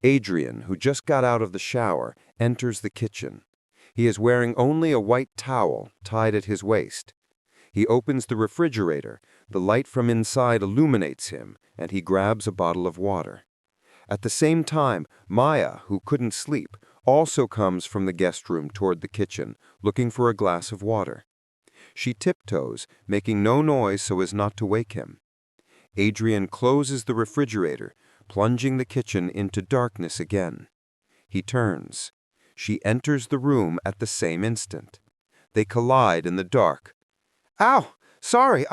Adrian, who just got out of the shower, enters the kitchen. He is wearing only a white towel tied at his waist. He opens the refrigerator, the light from inside illuminates him, and he grabs a bottle of water. At the same time, Maya, who couldn't sleep, also comes from the guest room toward the kitchen, looking for a glass of water. She tiptoes, making no noise so as not to wake him. Adrian closes the refrigerator, plunging the kitchen into darkness again. He turns. She enters the room at the same instant. They collide in the dark. "Ow! Sorry,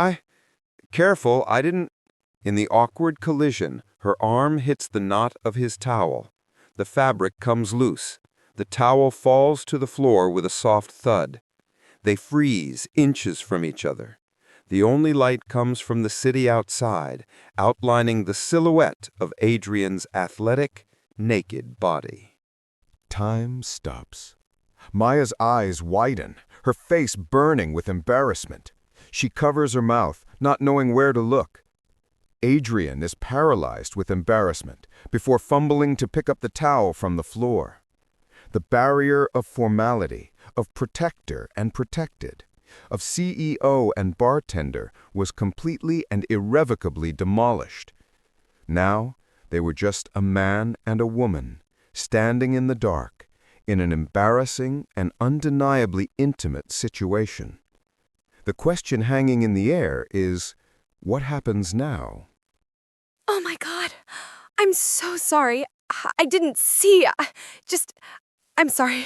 Careful, I didn't—" In the awkward collision, her arm hits the knot of his towel. The fabric comes loose. The towel falls to the floor with a soft thud. They freeze, inches from each other. The only light comes from the city outside, outlining the silhouette of Adrian's athletic, naked body. Time stops. Maya's eyes widen, her face burning with embarrassment. She covers her mouth, not knowing where to look. Adrian is paralyzed with embarrassment before fumbling to pick up the towel from the floor. The barrier of formality, of protector and protected, of CEO and bartender was completely and irrevocably demolished. Now, they were just a man and a woman, standing in the dark, in an embarrassing and undeniably intimate situation. The question hanging in the air is, what happens now? Oh my God. I'm so sorry. I didn't see. I'm sorry.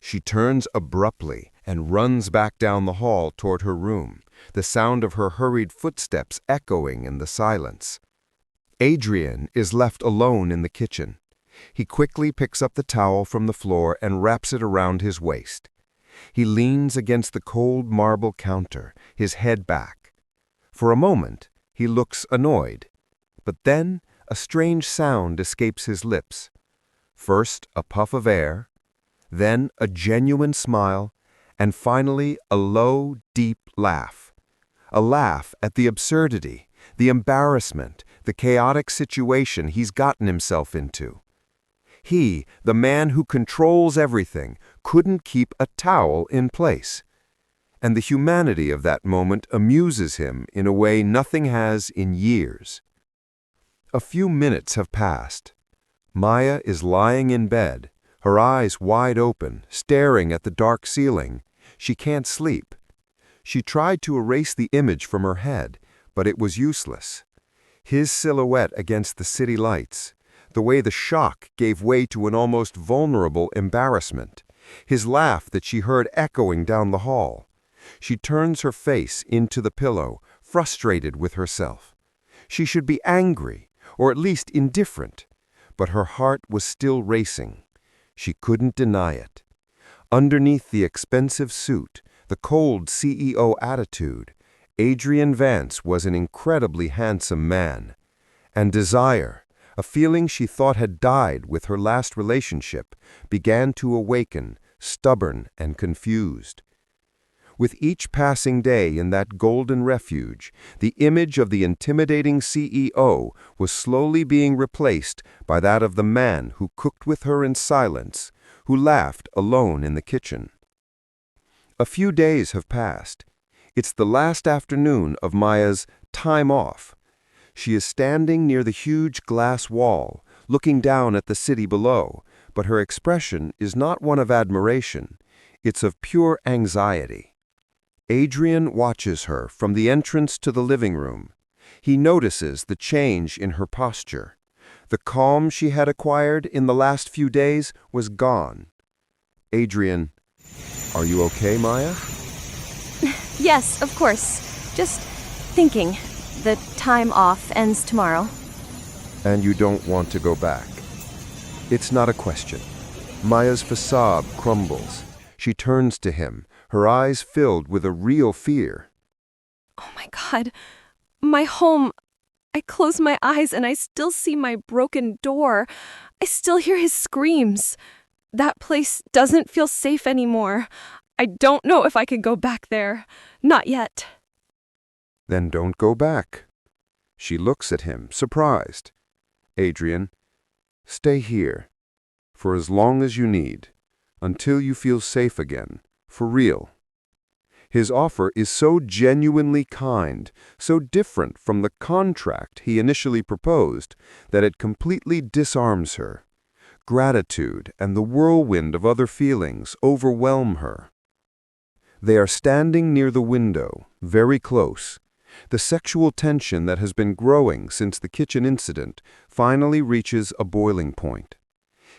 She turns abruptly and runs back down the hall toward her room, the sound of her hurried footsteps echoing in the silence. Adrian is left alone in the kitchen. He quickly picks up the towel from the floor and wraps it around his waist. He leans against the cold marble counter, his head back. For a moment, he looks annoyed, but then a strange sound escapes his lips. First a puff of air, then a genuine smile, and finally a low, deep laugh. A laugh at the absurdity, the embarrassment, the chaotic situation he's gotten himself into. He, the man who controls everything, couldn't keep a towel in place. And the humanity of that moment amuses him in a way nothing has in years. A few minutes have passed. Maya is lying in bed, her eyes wide open, staring at the dark ceiling. She can't sleep. She tried to erase the image from her head, but it was useless. His silhouette against the city lights, the way the shock gave way to an almost vulnerable embarrassment, his laugh that she heard echoing down the hall. She turns her face into the pillow, frustrated with herself. She should be angry, or at least indifferent. but her heart was still racing. She couldn't deny it. Underneath the expensive suit, the cold CEO attitude, Adrian Vance was an incredibly handsome man. And desire, a feeling she thought had died with her last relationship, began to awaken, stubborn and confused. With each passing day in that golden refuge, the image of the intimidating CEO was slowly being replaced by that of the man who cooked with her in silence, who laughed alone in the kitchen. A few days have passed. It's the last afternoon of Maya's time off. She is standing near the huge glass wall, looking down at the city below, but her expression is not one of admiration. It's of pure anxiety. Adrian watches her from the entrance to the living room. He notices the change in her posture. The calm she had acquired in the last few days was gone. Adrian, are you okay, Maya? Yes, of course. Just thinking. The time off ends tomorrow. And you don't want to go back. It's not a question. Maya's facade crumbles. She turns to him, her eyes filled with a real fear. Oh my God. My home. I close my eyes and I still see my broken door. I still hear his screams. That place doesn't feel safe anymore. I don't know if I could go back there. Not yet. Then don't go back. She looks at him, surprised. Adrian, stay here, for as long as you need, until you feel safe again, for real. His offer is so genuinely kind, so different from the contract he initially proposed, that it completely disarms her. Gratitude and the whirlwind of other feelings overwhelm her. They are standing near the window, very close. The sexual tension that has been growing since the kitchen incident finally reaches a boiling point.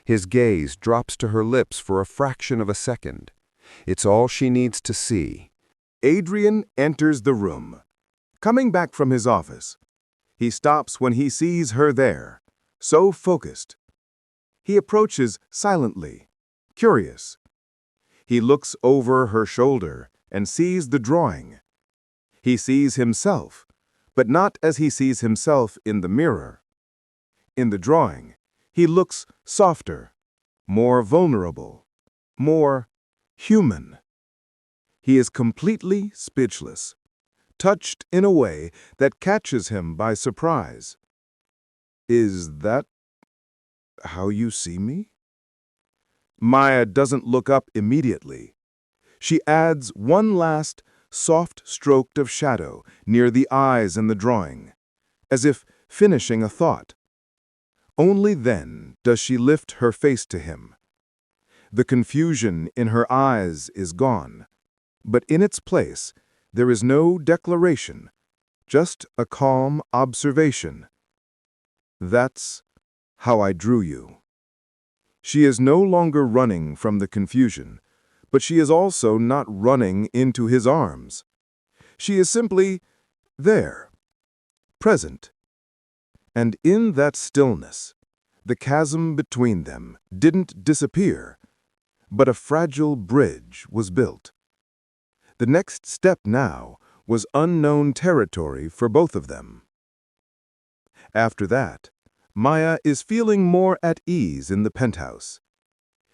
His gaze drops to her lips for a fraction of a second. It's all she needs to see. Adrian enters the room. Coming back from his office, he stops when he sees her there, so focused. He approaches silently, curious. He looks over her shoulder and sees the drawing. He sees himself, but not as he sees himself in the mirror. In the drawing, he looks softer, more vulnerable, more human. He is completely speechless, touched in a way that catches him by surprise. Is that how you see me? Maya doesn't look up immediately. She adds one last soft stroke of shadow near the eyes in the drawing, as if finishing a thought. Only then does she lift her face to him. The confusion in her eyes is gone, but in its place there is no declaration, just a calm observation. That's how I drew you. She is no longer running from the confusion, but she is also not running into his arms. She is simply there, present. And in that stillness, the chasm between them didn't disappear, but a fragile bridge was built. The next step now was unknown territory for both of them. After that, Maya is feeling more at ease in the penthouse.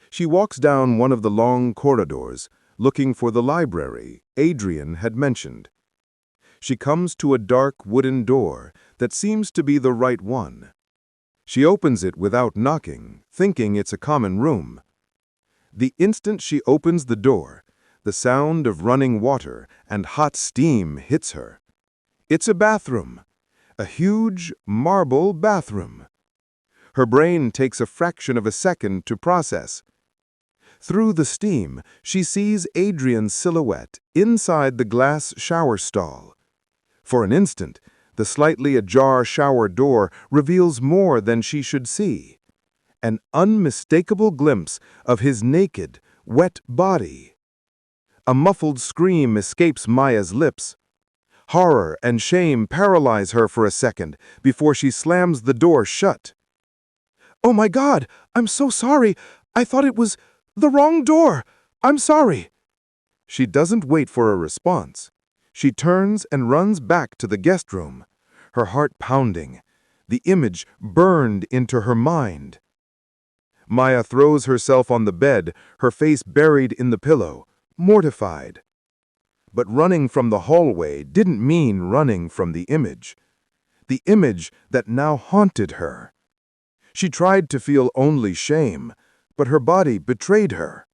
She walks down one of the long corridors, looking for the library Adrian had mentioned. She comes to a dark wooden door that seems to be the right one. She opens it without knocking, thinking it's a common room. The instant she opens the door, the sound of running water and hot steam hits her. It's a bathroom, a huge marble bathroom. Her brain takes a fraction of a second to process. Through the steam, she sees Adrian's silhouette inside the glass shower stall. For an instant, the slightly ajar shower door reveals more than she should see. An unmistakable glimpse of his naked, wet body. A muffled scream escapes Maya's lips. Horror and shame paralyze her for a second before she slams the door shut. "Oh my God, I'm so sorry. I thought it was the wrong door. I'm sorry." She doesn't wait for a response. She turns and runs back to the guest room, her heart pounding, the image burned into her mind. Maya throws herself on the bed, her face buried in the pillow, mortified. But running from the hallway didn't mean running from the image that now haunted her. She tried to feel only shame, but her body betrayed her.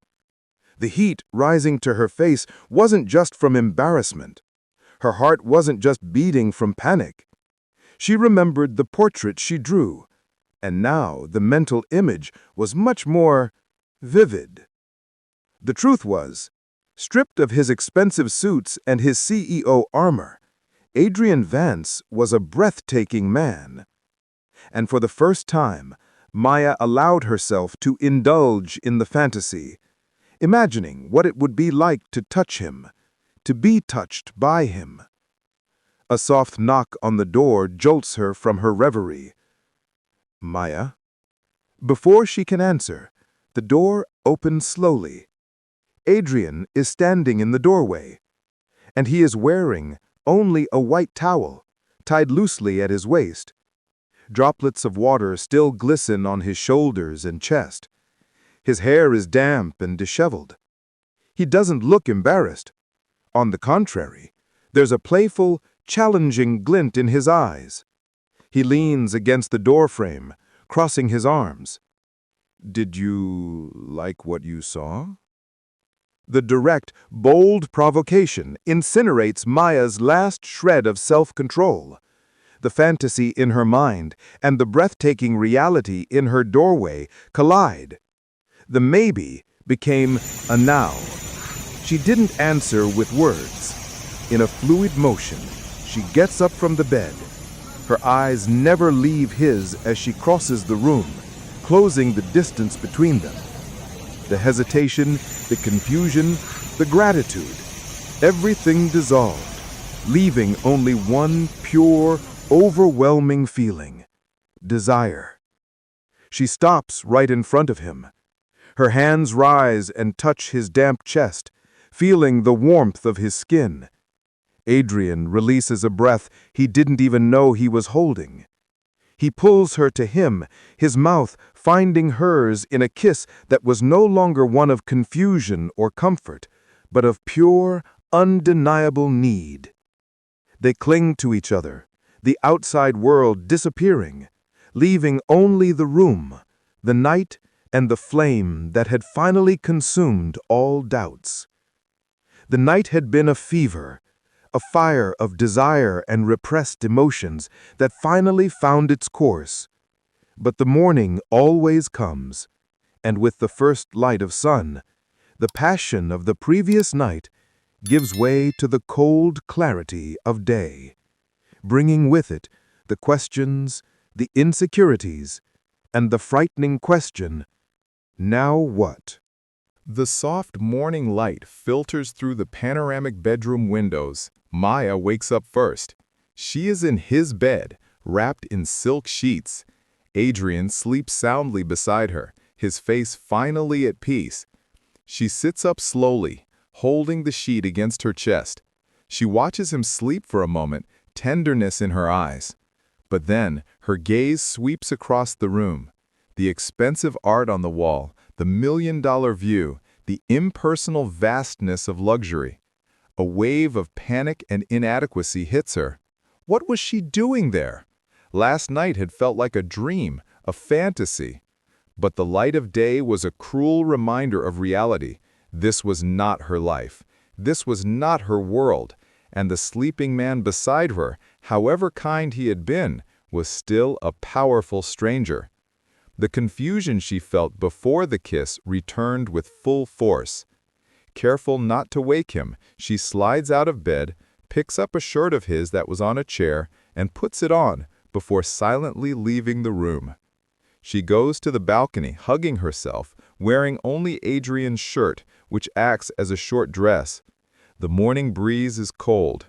The heat rising to her face wasn't just from embarrassment. Her heart wasn't just beating from panic. She remembered the portrait she drew, and now the mental image was much more vivid. The truth was, stripped of his expensive suits and his CEO armor, Adrian Vance was a breathtaking man. And for the first time, Maya allowed herself to indulge in the fantasy, imagining what it would be like to touch him, to be touched by him. A soft knock on the door jolts her from her reverie. "Maya?" Before she can answer, the door opens slowly. Adrian is standing in the doorway, and he is wearing only a white towel, tied loosely at his waist. Droplets of water still glisten on his shoulders and chest. His hair is damp and disheveled. He doesn't look embarrassed. On the contrary, there's a playful, challenging glint in his eyes. He leans against the doorframe, crossing his arms. "Did you like what you saw?" The direct, bold provocation incinerates Maya's last shred of self-control. The fantasy in her mind and the breathtaking reality in her doorway collide. The maybe became a now. She didn't answer with words. In a fluid motion, she gets up from the bed. Her eyes never leave his as she crosses the room, closing the distance between them. The hesitation, the confusion, the gratitude, everything dissolved, leaving only one pure, overwhelming feeling: desire. She stops right in front of him. Her hands rise and touch his damp chest, feeling the warmth of his skin. Adrian releases a breath he didn't even know he was holding. He pulls her to him, his mouth finding hers in a kiss that was no longer one of confusion or comfort, but of pure, undeniable need. They cling to each other, the outside world disappearing, leaving only the room, the night, and the flame that had finally consumed all doubts. The night had been a fever, a fire of desire and repressed emotions that finally found its course. But the morning always comes, and with the first light of sun, the passion of the previous night gives way to the cold clarity of day, bringing with it the questions, the insecurities, and the frightening question, now what? The soft morning light filters through the panoramic bedroom windows. Maya wakes up first. She is in his bed, wrapped in silk sheets. Adrian sleeps soundly beside her, his face finally at peace. She sits up slowly, holding the sheet against her chest. She watches him sleep for a moment, tenderness in her eyes. But then her gaze sweeps across the room. The expensive art on the wall, the million-dollar view, the impersonal vastness of luxury. A wave of panic and inadequacy hits her. What was she doing there? Last night had felt like a dream, a fantasy. But the light of day was a cruel reminder of reality. This was not her life. This was not her world. And the sleeping man beside her, however kind he had been, was still a powerful stranger. The confusion she felt before the kiss returned with full force. Careful not to wake him, she slides out of bed, picks up a shirt of his that was on a chair, and puts it on before silently leaving the room. She goes to the balcony, hugging herself, wearing only Adrian's shirt, which acts as a short dress. The morning breeze is cold.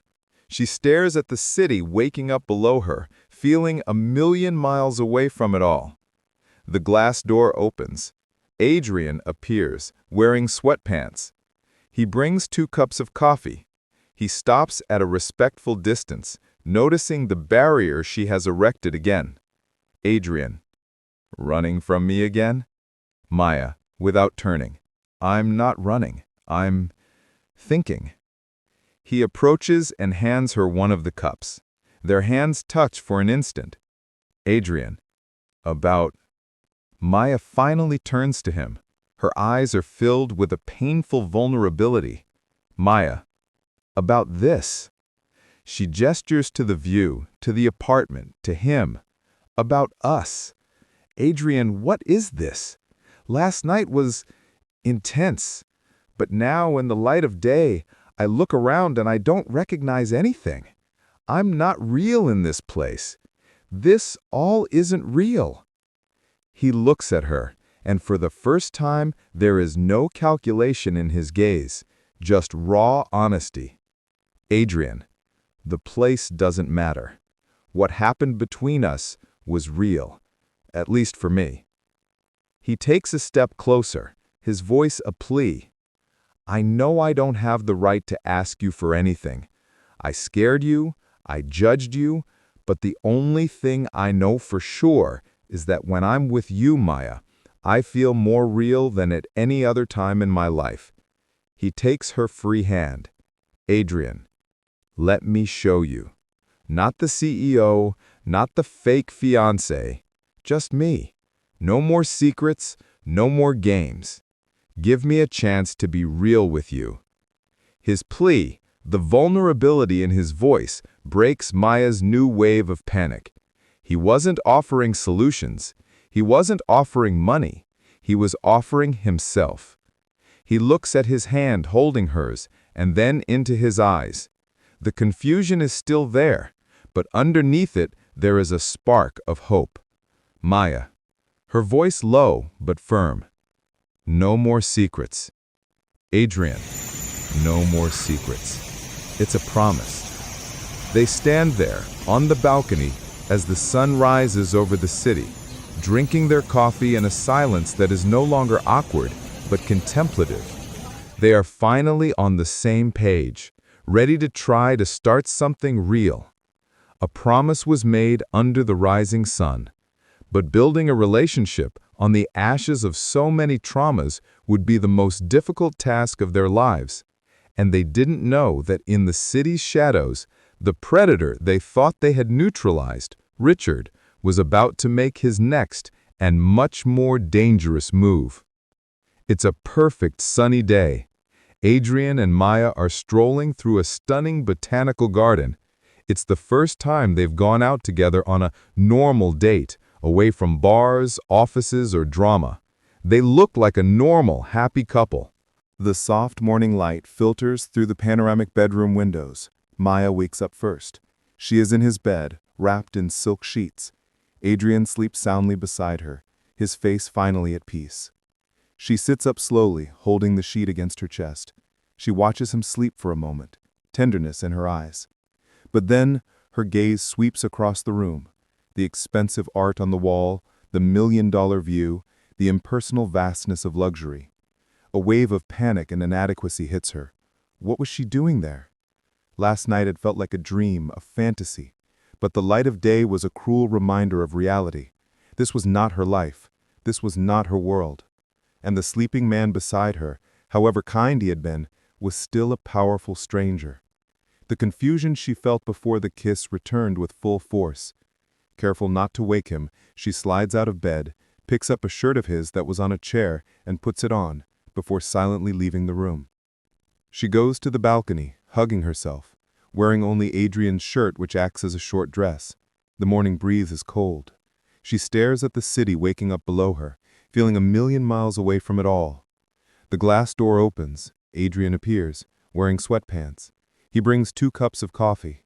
She stares at the city waking up below her, feeling a million miles away from it all. The glass door opens. Adrian appears, wearing sweatpants. He brings 2 cups of coffee. He stops at a respectful distance, noticing the barrier she has erected again. Adrian. Running from me again? Maya, without turning. I'm not running. I'm thinking. He approaches and hands her one of the cups. Their hands touch for an instant. Adrian. About. Maya finally turns to him. Her eyes are filled with a painful vulnerability. Maya. About this. She gestures to the view, to the apartment, to him. About us. Adrian, what is this? Last night was intense. But now, in the light of day, I look around and I don't recognize anything. I'm not real in this place. This all isn't real. He looks at her, and for the first time, there is no calculation in his gaze, just raw honesty. Adrian, the place doesn't matter. What happened between us was real, at least for me. He takes a step closer, his voice a plea. I know I don't have the right to ask you for anything. I scared you, I judged you, but the only thing I know for sure is that when I'm with you, Maya, I feel more real than at any other time in my life. He takes her free hand. Adrian, let me show you. Not the CEO, not the fake fiancé, just me. No more secrets, no more games. Give me a chance to be real with you. His plea, the vulnerability in his voice, breaks Maya's new wave of panic. He wasn't offering solutions. He wasn't offering money. He was offering himself. He looks at his hand holding hers and then into his eyes. The confusion is still there, but underneath it there is a spark of hope. Maya, her voice low but firm. No more secrets. Adrian, no more secrets. It's a promise. They stand there, on the balcony, as the sun rises over the city, drinking their coffee in a silence that is no longer awkward, but contemplative. They are finally on the same page, ready to try to start something real. A promise was made under the rising sun, but building a relationship on the ashes of so many traumas would be the most difficult task of their lives. And they didn't know that in the city's shadows, the predator they thought they had neutralized, Richard, was about to make his next and much more dangerous move. It's a perfect sunny day. Adrian and Maya are strolling through a stunning botanical garden. It's the first time they've gone out together on a normal date, away from bars, offices, or drama. They look like a normal, happy couple. The soft morning light filters through the panoramic bedroom windows. Maya wakes up first. She is in his bed, wrapped in silk sheets. Adrian sleeps soundly beside her, his face finally at peace. She sits up slowly, holding the sheet against her chest. She watches him sleep for a moment, tenderness in her eyes. But then, her gaze sweeps across the room. The expensive art on the wall, the million-dollar view, the impersonal vastness of luxury. A wave of panic and inadequacy hits her. What was she doing there? Last night it felt like a dream, a fantasy. But the light of day was a cruel reminder of reality. This was not her life. This was not her world. And the sleeping man beside her, however kind he had been, was still a powerful stranger. The confusion she felt before the kiss returned with full force. Careful not to wake him, she slides out of bed, picks up a shirt of his that was on a chair and puts it on, before silently leaving the room. She goes to the balcony, hugging herself, wearing only Adrian's shirt which acts as a short dress. The morning breeze is cold. She stares at the city waking up below her, feeling a million miles away from it all. The glass door opens. Adrian appears, wearing sweatpants. He brings 2 cups of coffee.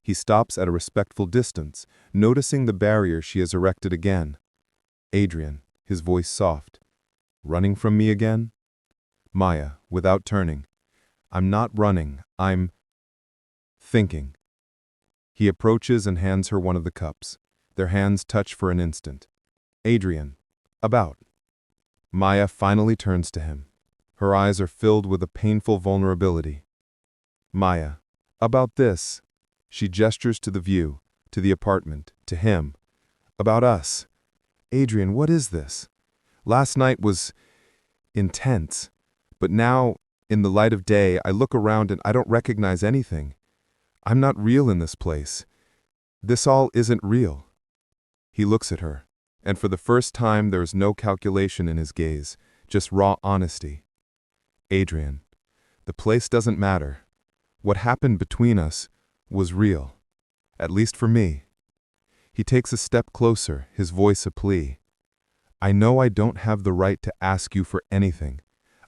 He stops at a respectful distance, noticing the barrier she has erected again. Adrian, his voice soft. Running from me again? Maya, without turning. I'm not running, I'm thinking. He approaches and hands her one of the cups. Their hands touch for an instant. Adrian, About. Maya finally turns to him. Her eyes are filled with a painful vulnerability. Maya. About this. She gestures to the view, to the apartment, to him. About us. Adrian, what is this? Last night was intense, but now, in the light of day, I look around and I don't recognize anything. I'm not real in this place. This all isn't real. He looks at her, and for the first time there is no calculation in his gaze, just raw honesty. Adrian, the place doesn't matter. What happened between us was real, at least for me. He takes a step closer, his voice a plea. I know I don't have the right to ask you for anything.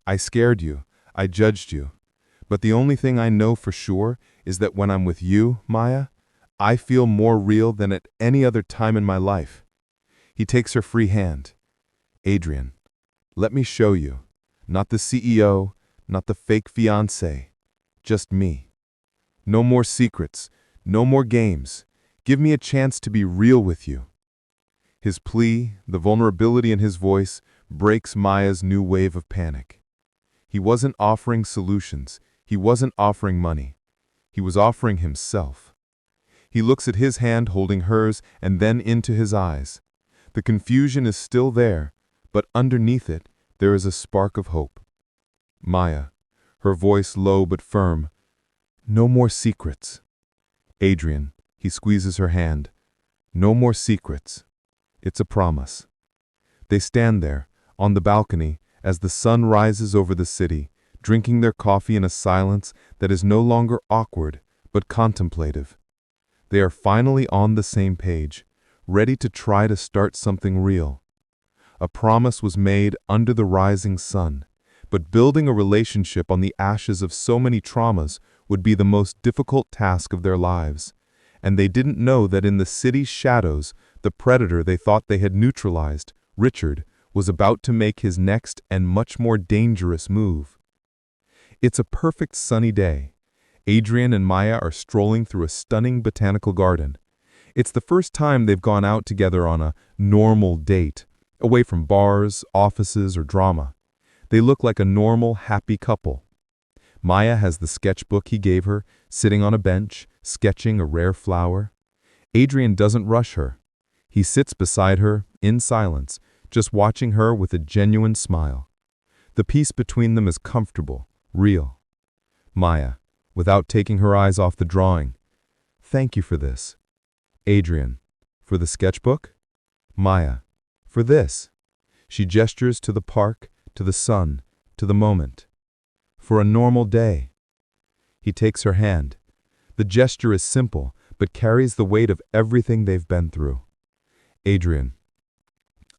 I scared you, I judged you. But the only thing I know for sure is that when I'm with you, Maya, I feel more real than at any other time in my life. He takes her free hand. Adrian, let me show you. Not the CEO, not the fake fiancé. Just me. No more secrets, no more games. Give me a chance to be real with you. His plea, the vulnerability in his voice, breaks Maya's new wave of panic. He wasn't offering solutions. He wasn't offering money. He was offering himself. He looks at his hand holding hers and then into his eyes. The confusion is still there, but underneath it, there is a spark of hope. Maya, her voice low but firm. No more secrets. Adrian, he squeezes her hand. No more secrets. It's a promise. They stand there, on the balcony, as the sun rises over the city, drinking their coffee in a silence that is no longer awkward, but contemplative. They are finally on the same page, ready to try to start something real. A promise was made under the rising sun, but building a relationship on the ashes of so many traumas would be the most difficult task of their lives. And they didn't know that in the city's shadows, the predator they thought they had neutralized, Richard, was about to make his next and much more dangerous move. It's a perfect sunny day. Adrian and Maya are strolling through a stunning botanical garden. It's the first time they've gone out together on a normal date, away from bars, offices, or drama. They look like a normal, happy couple. Maya has the sketchbook he gave her, sitting on a bench, sketching a rare flower. Adrian doesn't rush her. He sits beside her, in silence, just watching her with a genuine smile. The peace between them is comfortable, real. Maya, without taking her eyes off the drawing. Thank you for this. Adrian, for the sketchbook? Maya, for this. She gestures to the park, to the sun, to the moment. For a normal day. He takes her hand. The gesture is simple, but carries the weight of everything they've been through. Adrian,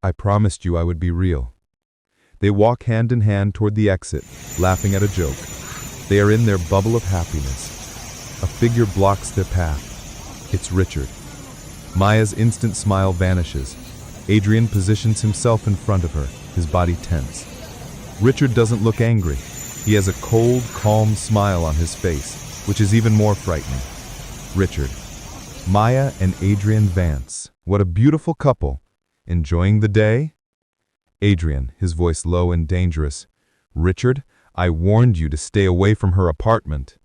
I promised you I would be real. They walk hand in hand toward the exit, laughing at a joke. They are in their bubble of happiness. A figure blocks their path. It's Richard. Maya's instant smile vanishes. Adrian positions himself in front of her, his body tense. Richard doesn't look angry. He has a cold, calm smile on his face, which is even more frightening. Richard. Maya and Adrian Vance. What a beautiful couple. Enjoying the day? Adrian, his voice low and dangerous. Richard, I warned you to stay away from her apartment.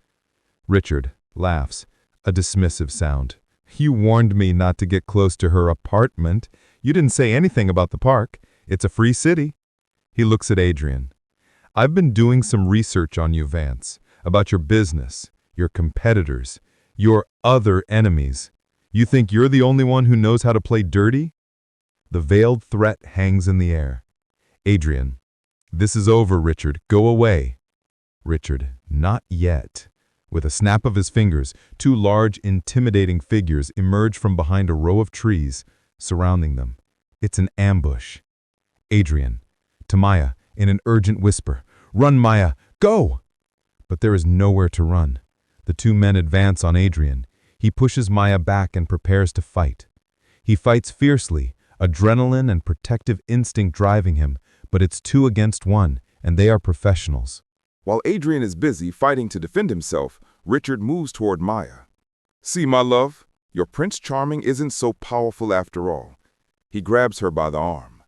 Richard laughs, a dismissive sound. You warned me not to get close to her apartment. You didn't say anything about the park. It's a free city. He looks at Adrian. I've been doing some research on you, Vance, about your business, your competitors, your other enemies. You think you're the only one who knows how to play dirty? The veiled threat hangs in the air. Adrian, this is over, Richard. Go away. Richard, not yet. With a snap of his fingers, two large, intimidating figures emerge from behind a row of trees, surrounding them. It's an ambush. Adrian, to Maya, in an urgent whisper, Run, Maya, go! But there is nowhere to run. The two men advance on Adrian. He pushes Maya back and prepares to fight. He fights fiercely, adrenaline and protective instinct driving him, but it's 2 against 1, and they are professionals. While Adrian is busy fighting to defend himself, Richard moves toward Maya. See, my love, your Prince Charming isn't so powerful after all. He grabs her by the arm.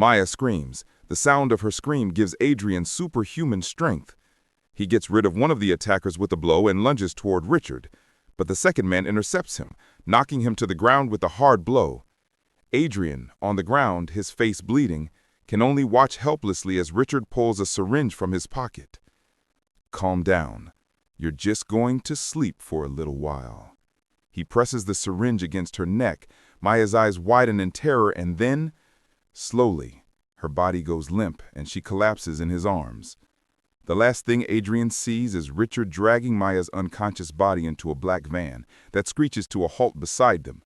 Maya screams. The sound of her scream gives Adrian superhuman strength. He gets rid of one of the attackers with a blow and lunges toward Richard, but the second man intercepts him, knocking him to the ground with a hard blow. Adrian, on the ground, his face bleeding, can only watch helplessly as Richard pulls a syringe from his pocket. Calm down. You're just going to sleep for a little while. He presses the syringe against her neck. Maya's eyes widen in terror, and then, slowly, her body goes limp and she collapses in his arms. The last thing Adrian sees is Richard dragging Maya's unconscious body into a black van that screeches to a halt beside them.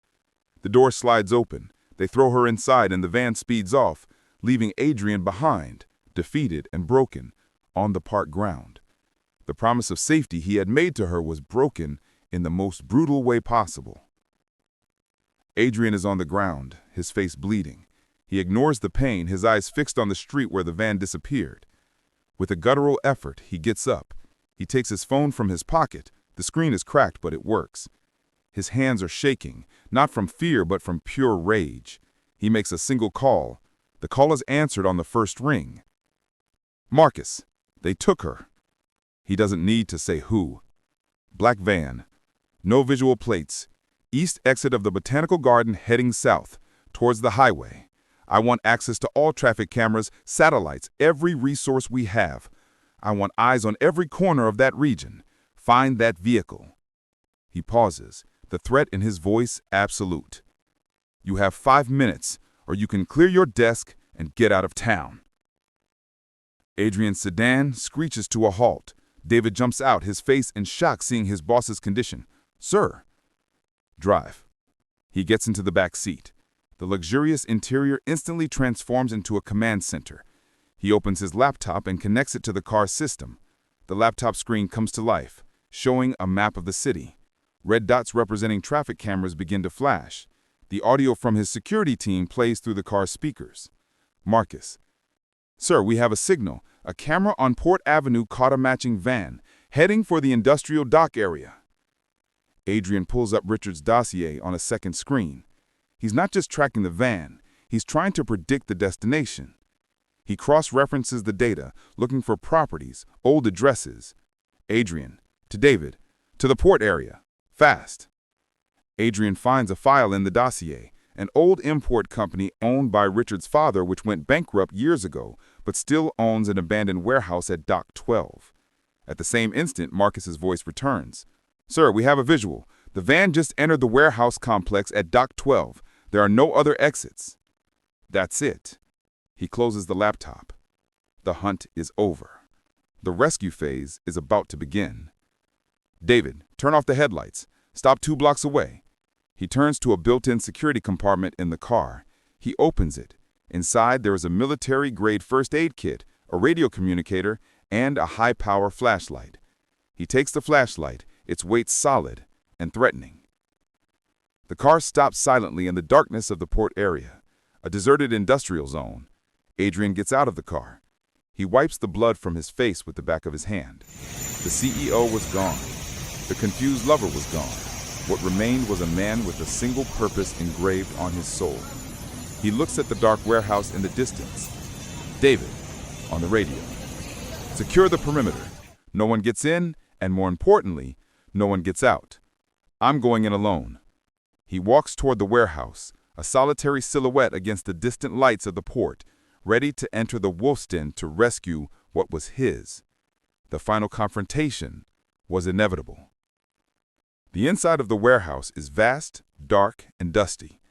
The door slides open. They throw her inside and the van speeds off, leaving Adrian behind, defeated and broken, on the park ground. The promise of safety he had made to her was broken in the most brutal way possible. Adrian is on the ground, his face bleeding. He ignores the pain, his eyes fixed on the street where the van disappeared. With a guttural effort, he gets up. He takes his phone from his pocket. The screen is cracked, but it works. His hands are shaking, not from fear, but from pure rage. He makes a single call. The call is answered on the first ring. Marcus. They took her. He doesn't need to say who. Black van. No visual plates. East exit of the Botanical Garden heading south, towards the highway. I want access to all traffic cameras, satellites, every resource we have. I want eyes on every corner of that region. Find that vehicle. He pauses, the threat in his voice absolute. You have 5 minutes, or you can clear your desk and get out of town. Adrian's sedan screeches to a halt. David jumps out, his face in shock seeing his boss's condition. Sir. Drive. He gets into the back seat. The luxurious interior instantly transforms into a command center. He opens his laptop and connects it to the car's system. The laptop screen comes to life, showing a map of the city. Red dots representing traffic cameras begin to flash. The audio from his security team plays through the car's speakers. Marcus. Sir, we have a signal. A camera on Port Avenue caught a matching van, heading for the industrial dock area. Adrian pulls up Richard's dossier on a second screen. He's not just tracking the van, he's trying to predict the destination. He cross-references the data, looking for properties, old addresses. Adrian, to David, to the port area, fast. Adrian finds a file in the dossier, an old import company owned by Richard's father which went bankrupt years ago, but still owns an abandoned warehouse at Dock 12. At the same instant, Marcus's voice returns. Sir, we have a visual. The van just entered the warehouse complex at Dock 12. There are no other exits. That's it. He closes the laptop. The hunt is over. The rescue phase is about to begin. David, turn off the headlights. Stop 2 blocks away. He turns to a built-in security compartment in the car. He opens it. Inside, there is a military-grade first aid kit, a radio communicator, and a high-power flashlight. He takes the flashlight, its weight solid and threatening. The car stops silently in the darkness of the port area, a deserted industrial zone. Adrian gets out of the car. He wipes the blood from his face with the back of his hand. The CEO was gone. The confused lover was gone. What remained was a man with a single purpose engraved on his soul. He looks at the dark warehouse in the distance. David, on the radio. Secure the perimeter. No one gets in, and more importantly, no one gets out. I'm going in alone. He walks toward the warehouse, a solitary silhouette against the distant lights of the port, ready to enter the wolf's den to rescue what was his. The final confrontation was inevitable. The inside of the warehouse is vast, dark, and dusty.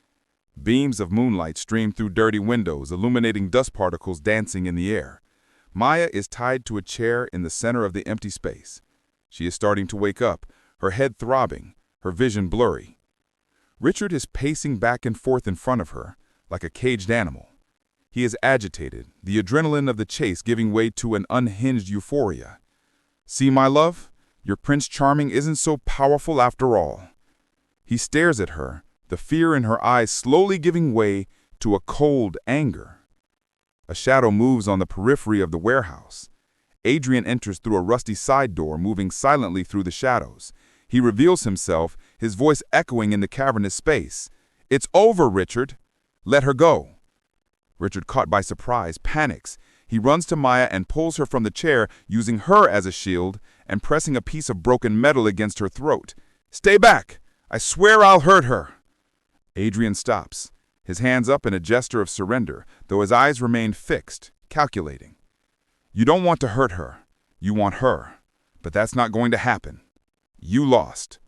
Beams of moonlight stream through dirty windows, illuminating dust particles dancing in the air. Maya is tied to a chair in the center of the empty space. She is starting to wake up, her head throbbing, her vision blurry. Richard is pacing back and forth in front of her, like a caged animal. He is agitated, the adrenaline of the chase giving way to an unhinged euphoria. See, my love? Your Prince Charming isn't so powerful after all. He stares at her, the fear in her eyes slowly giving way to a cold anger. A shadow moves on the periphery of the warehouse. Adrian enters through a rusty side door, moving silently through the shadows. He reveals himself, his voice echoing in the cavernous space. It's over, Richard. Let her go. Richard, caught by surprise, panics. He runs to Maya and pulls her from the chair, using her as a shield and pressing a piece of broken metal against her throat. "Stay back! I swear I'll hurt her!" Adrian stops, his hands up in a gesture of surrender, though his eyes remain fixed, calculating. "You don't want to hurt her. You want her. But that's not going to happen. You lost."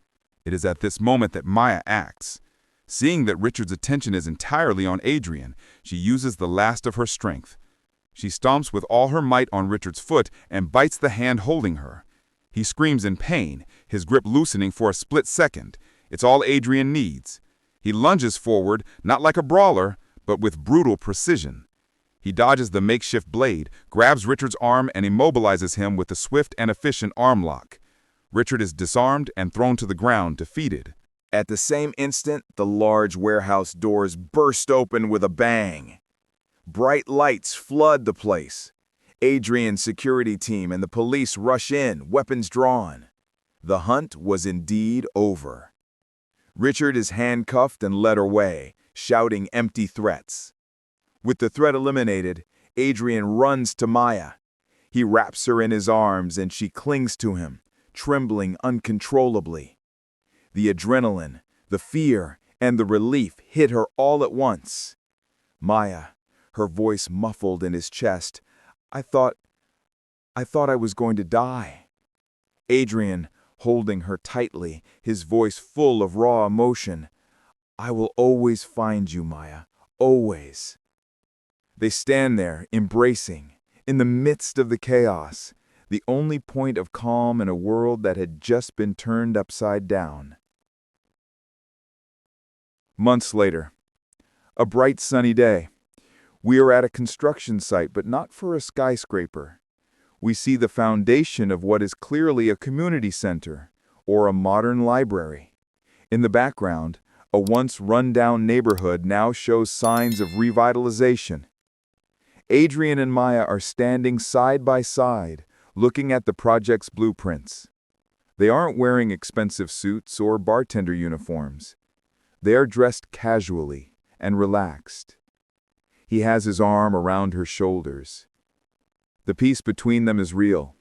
It is at this moment that Maya acts. Seeing that Richard's attention is entirely on Adrian, she uses the last of her strength. She stomps with all her might on Richard's foot and bites the hand holding her. He screams in pain, his grip loosening for a split second. It's all Adrian needs. He lunges forward, not like a brawler, but with brutal precision. He dodges the makeshift blade, grabs Richard's arm, and immobilizes him with a swift and efficient arm lock. Richard is disarmed and thrown to the ground, defeated. At the same instant, the large warehouse doors burst open with a bang. Bright lights flood the place. Adrian's security team and the police rush in, weapons drawn. The hunt was indeed over. Richard is handcuffed and led away, shouting empty threats. With the threat eliminated, Adrian runs to Maya. He wraps her in his arms and she clings to him, trembling uncontrollably. The adrenaline, the fear, and the relief hit her all at once. Maya, her voice muffled in his chest, I thought I was going to die." Adrian, holding her tightly, his voice full of raw emotion, "I will always find you, Maya, always." They stand there, embracing, in the midst of the chaos, the only point of calm in a world that had just been turned upside down. Months later, a bright sunny day. We are at a construction site, but not for a skyscraper. We see the foundation of what is clearly a community center or a modern library. In the background, a once run-down neighborhood now shows signs of revitalization. Adrian and Maya are standing side by side, looking at the project's blueprints. They aren't wearing expensive suits or bartender uniforms. They are dressed casually and relaxed. He has his arm around her shoulders. The peace between them is real,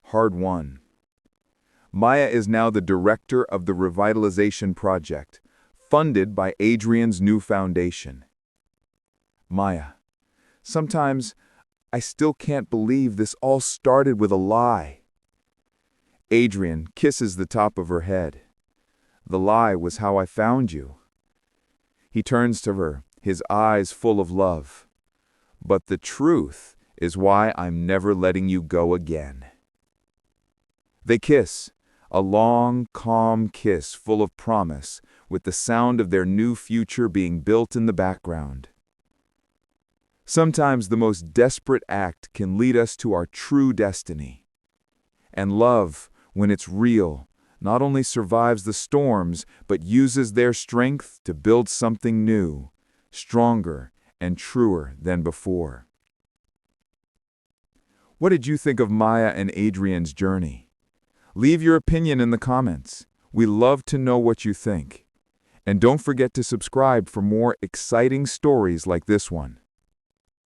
hard-won. Maya is now the director of the revitalization project, funded by Adrian's new foundation. Maya, sometimes I still can't believe this all started with a lie. Adrian kisses the top of her head. The lie was how I found you. He turns to her, his eyes full of love. But the truth is why I'm never letting you go again. They kiss, a long, calm kiss full of promise, with the sound of their new future being built in the background. Sometimes the most desperate act can lead us to our true destiny. And love, when it's real, not only survives the storms, but uses their strength to build something new, stronger and truer than before. What did you think of Maya and Adrian's journey? Leave your opinion in the comments. We love to know what you think. And don't forget to subscribe for more exciting stories like this one.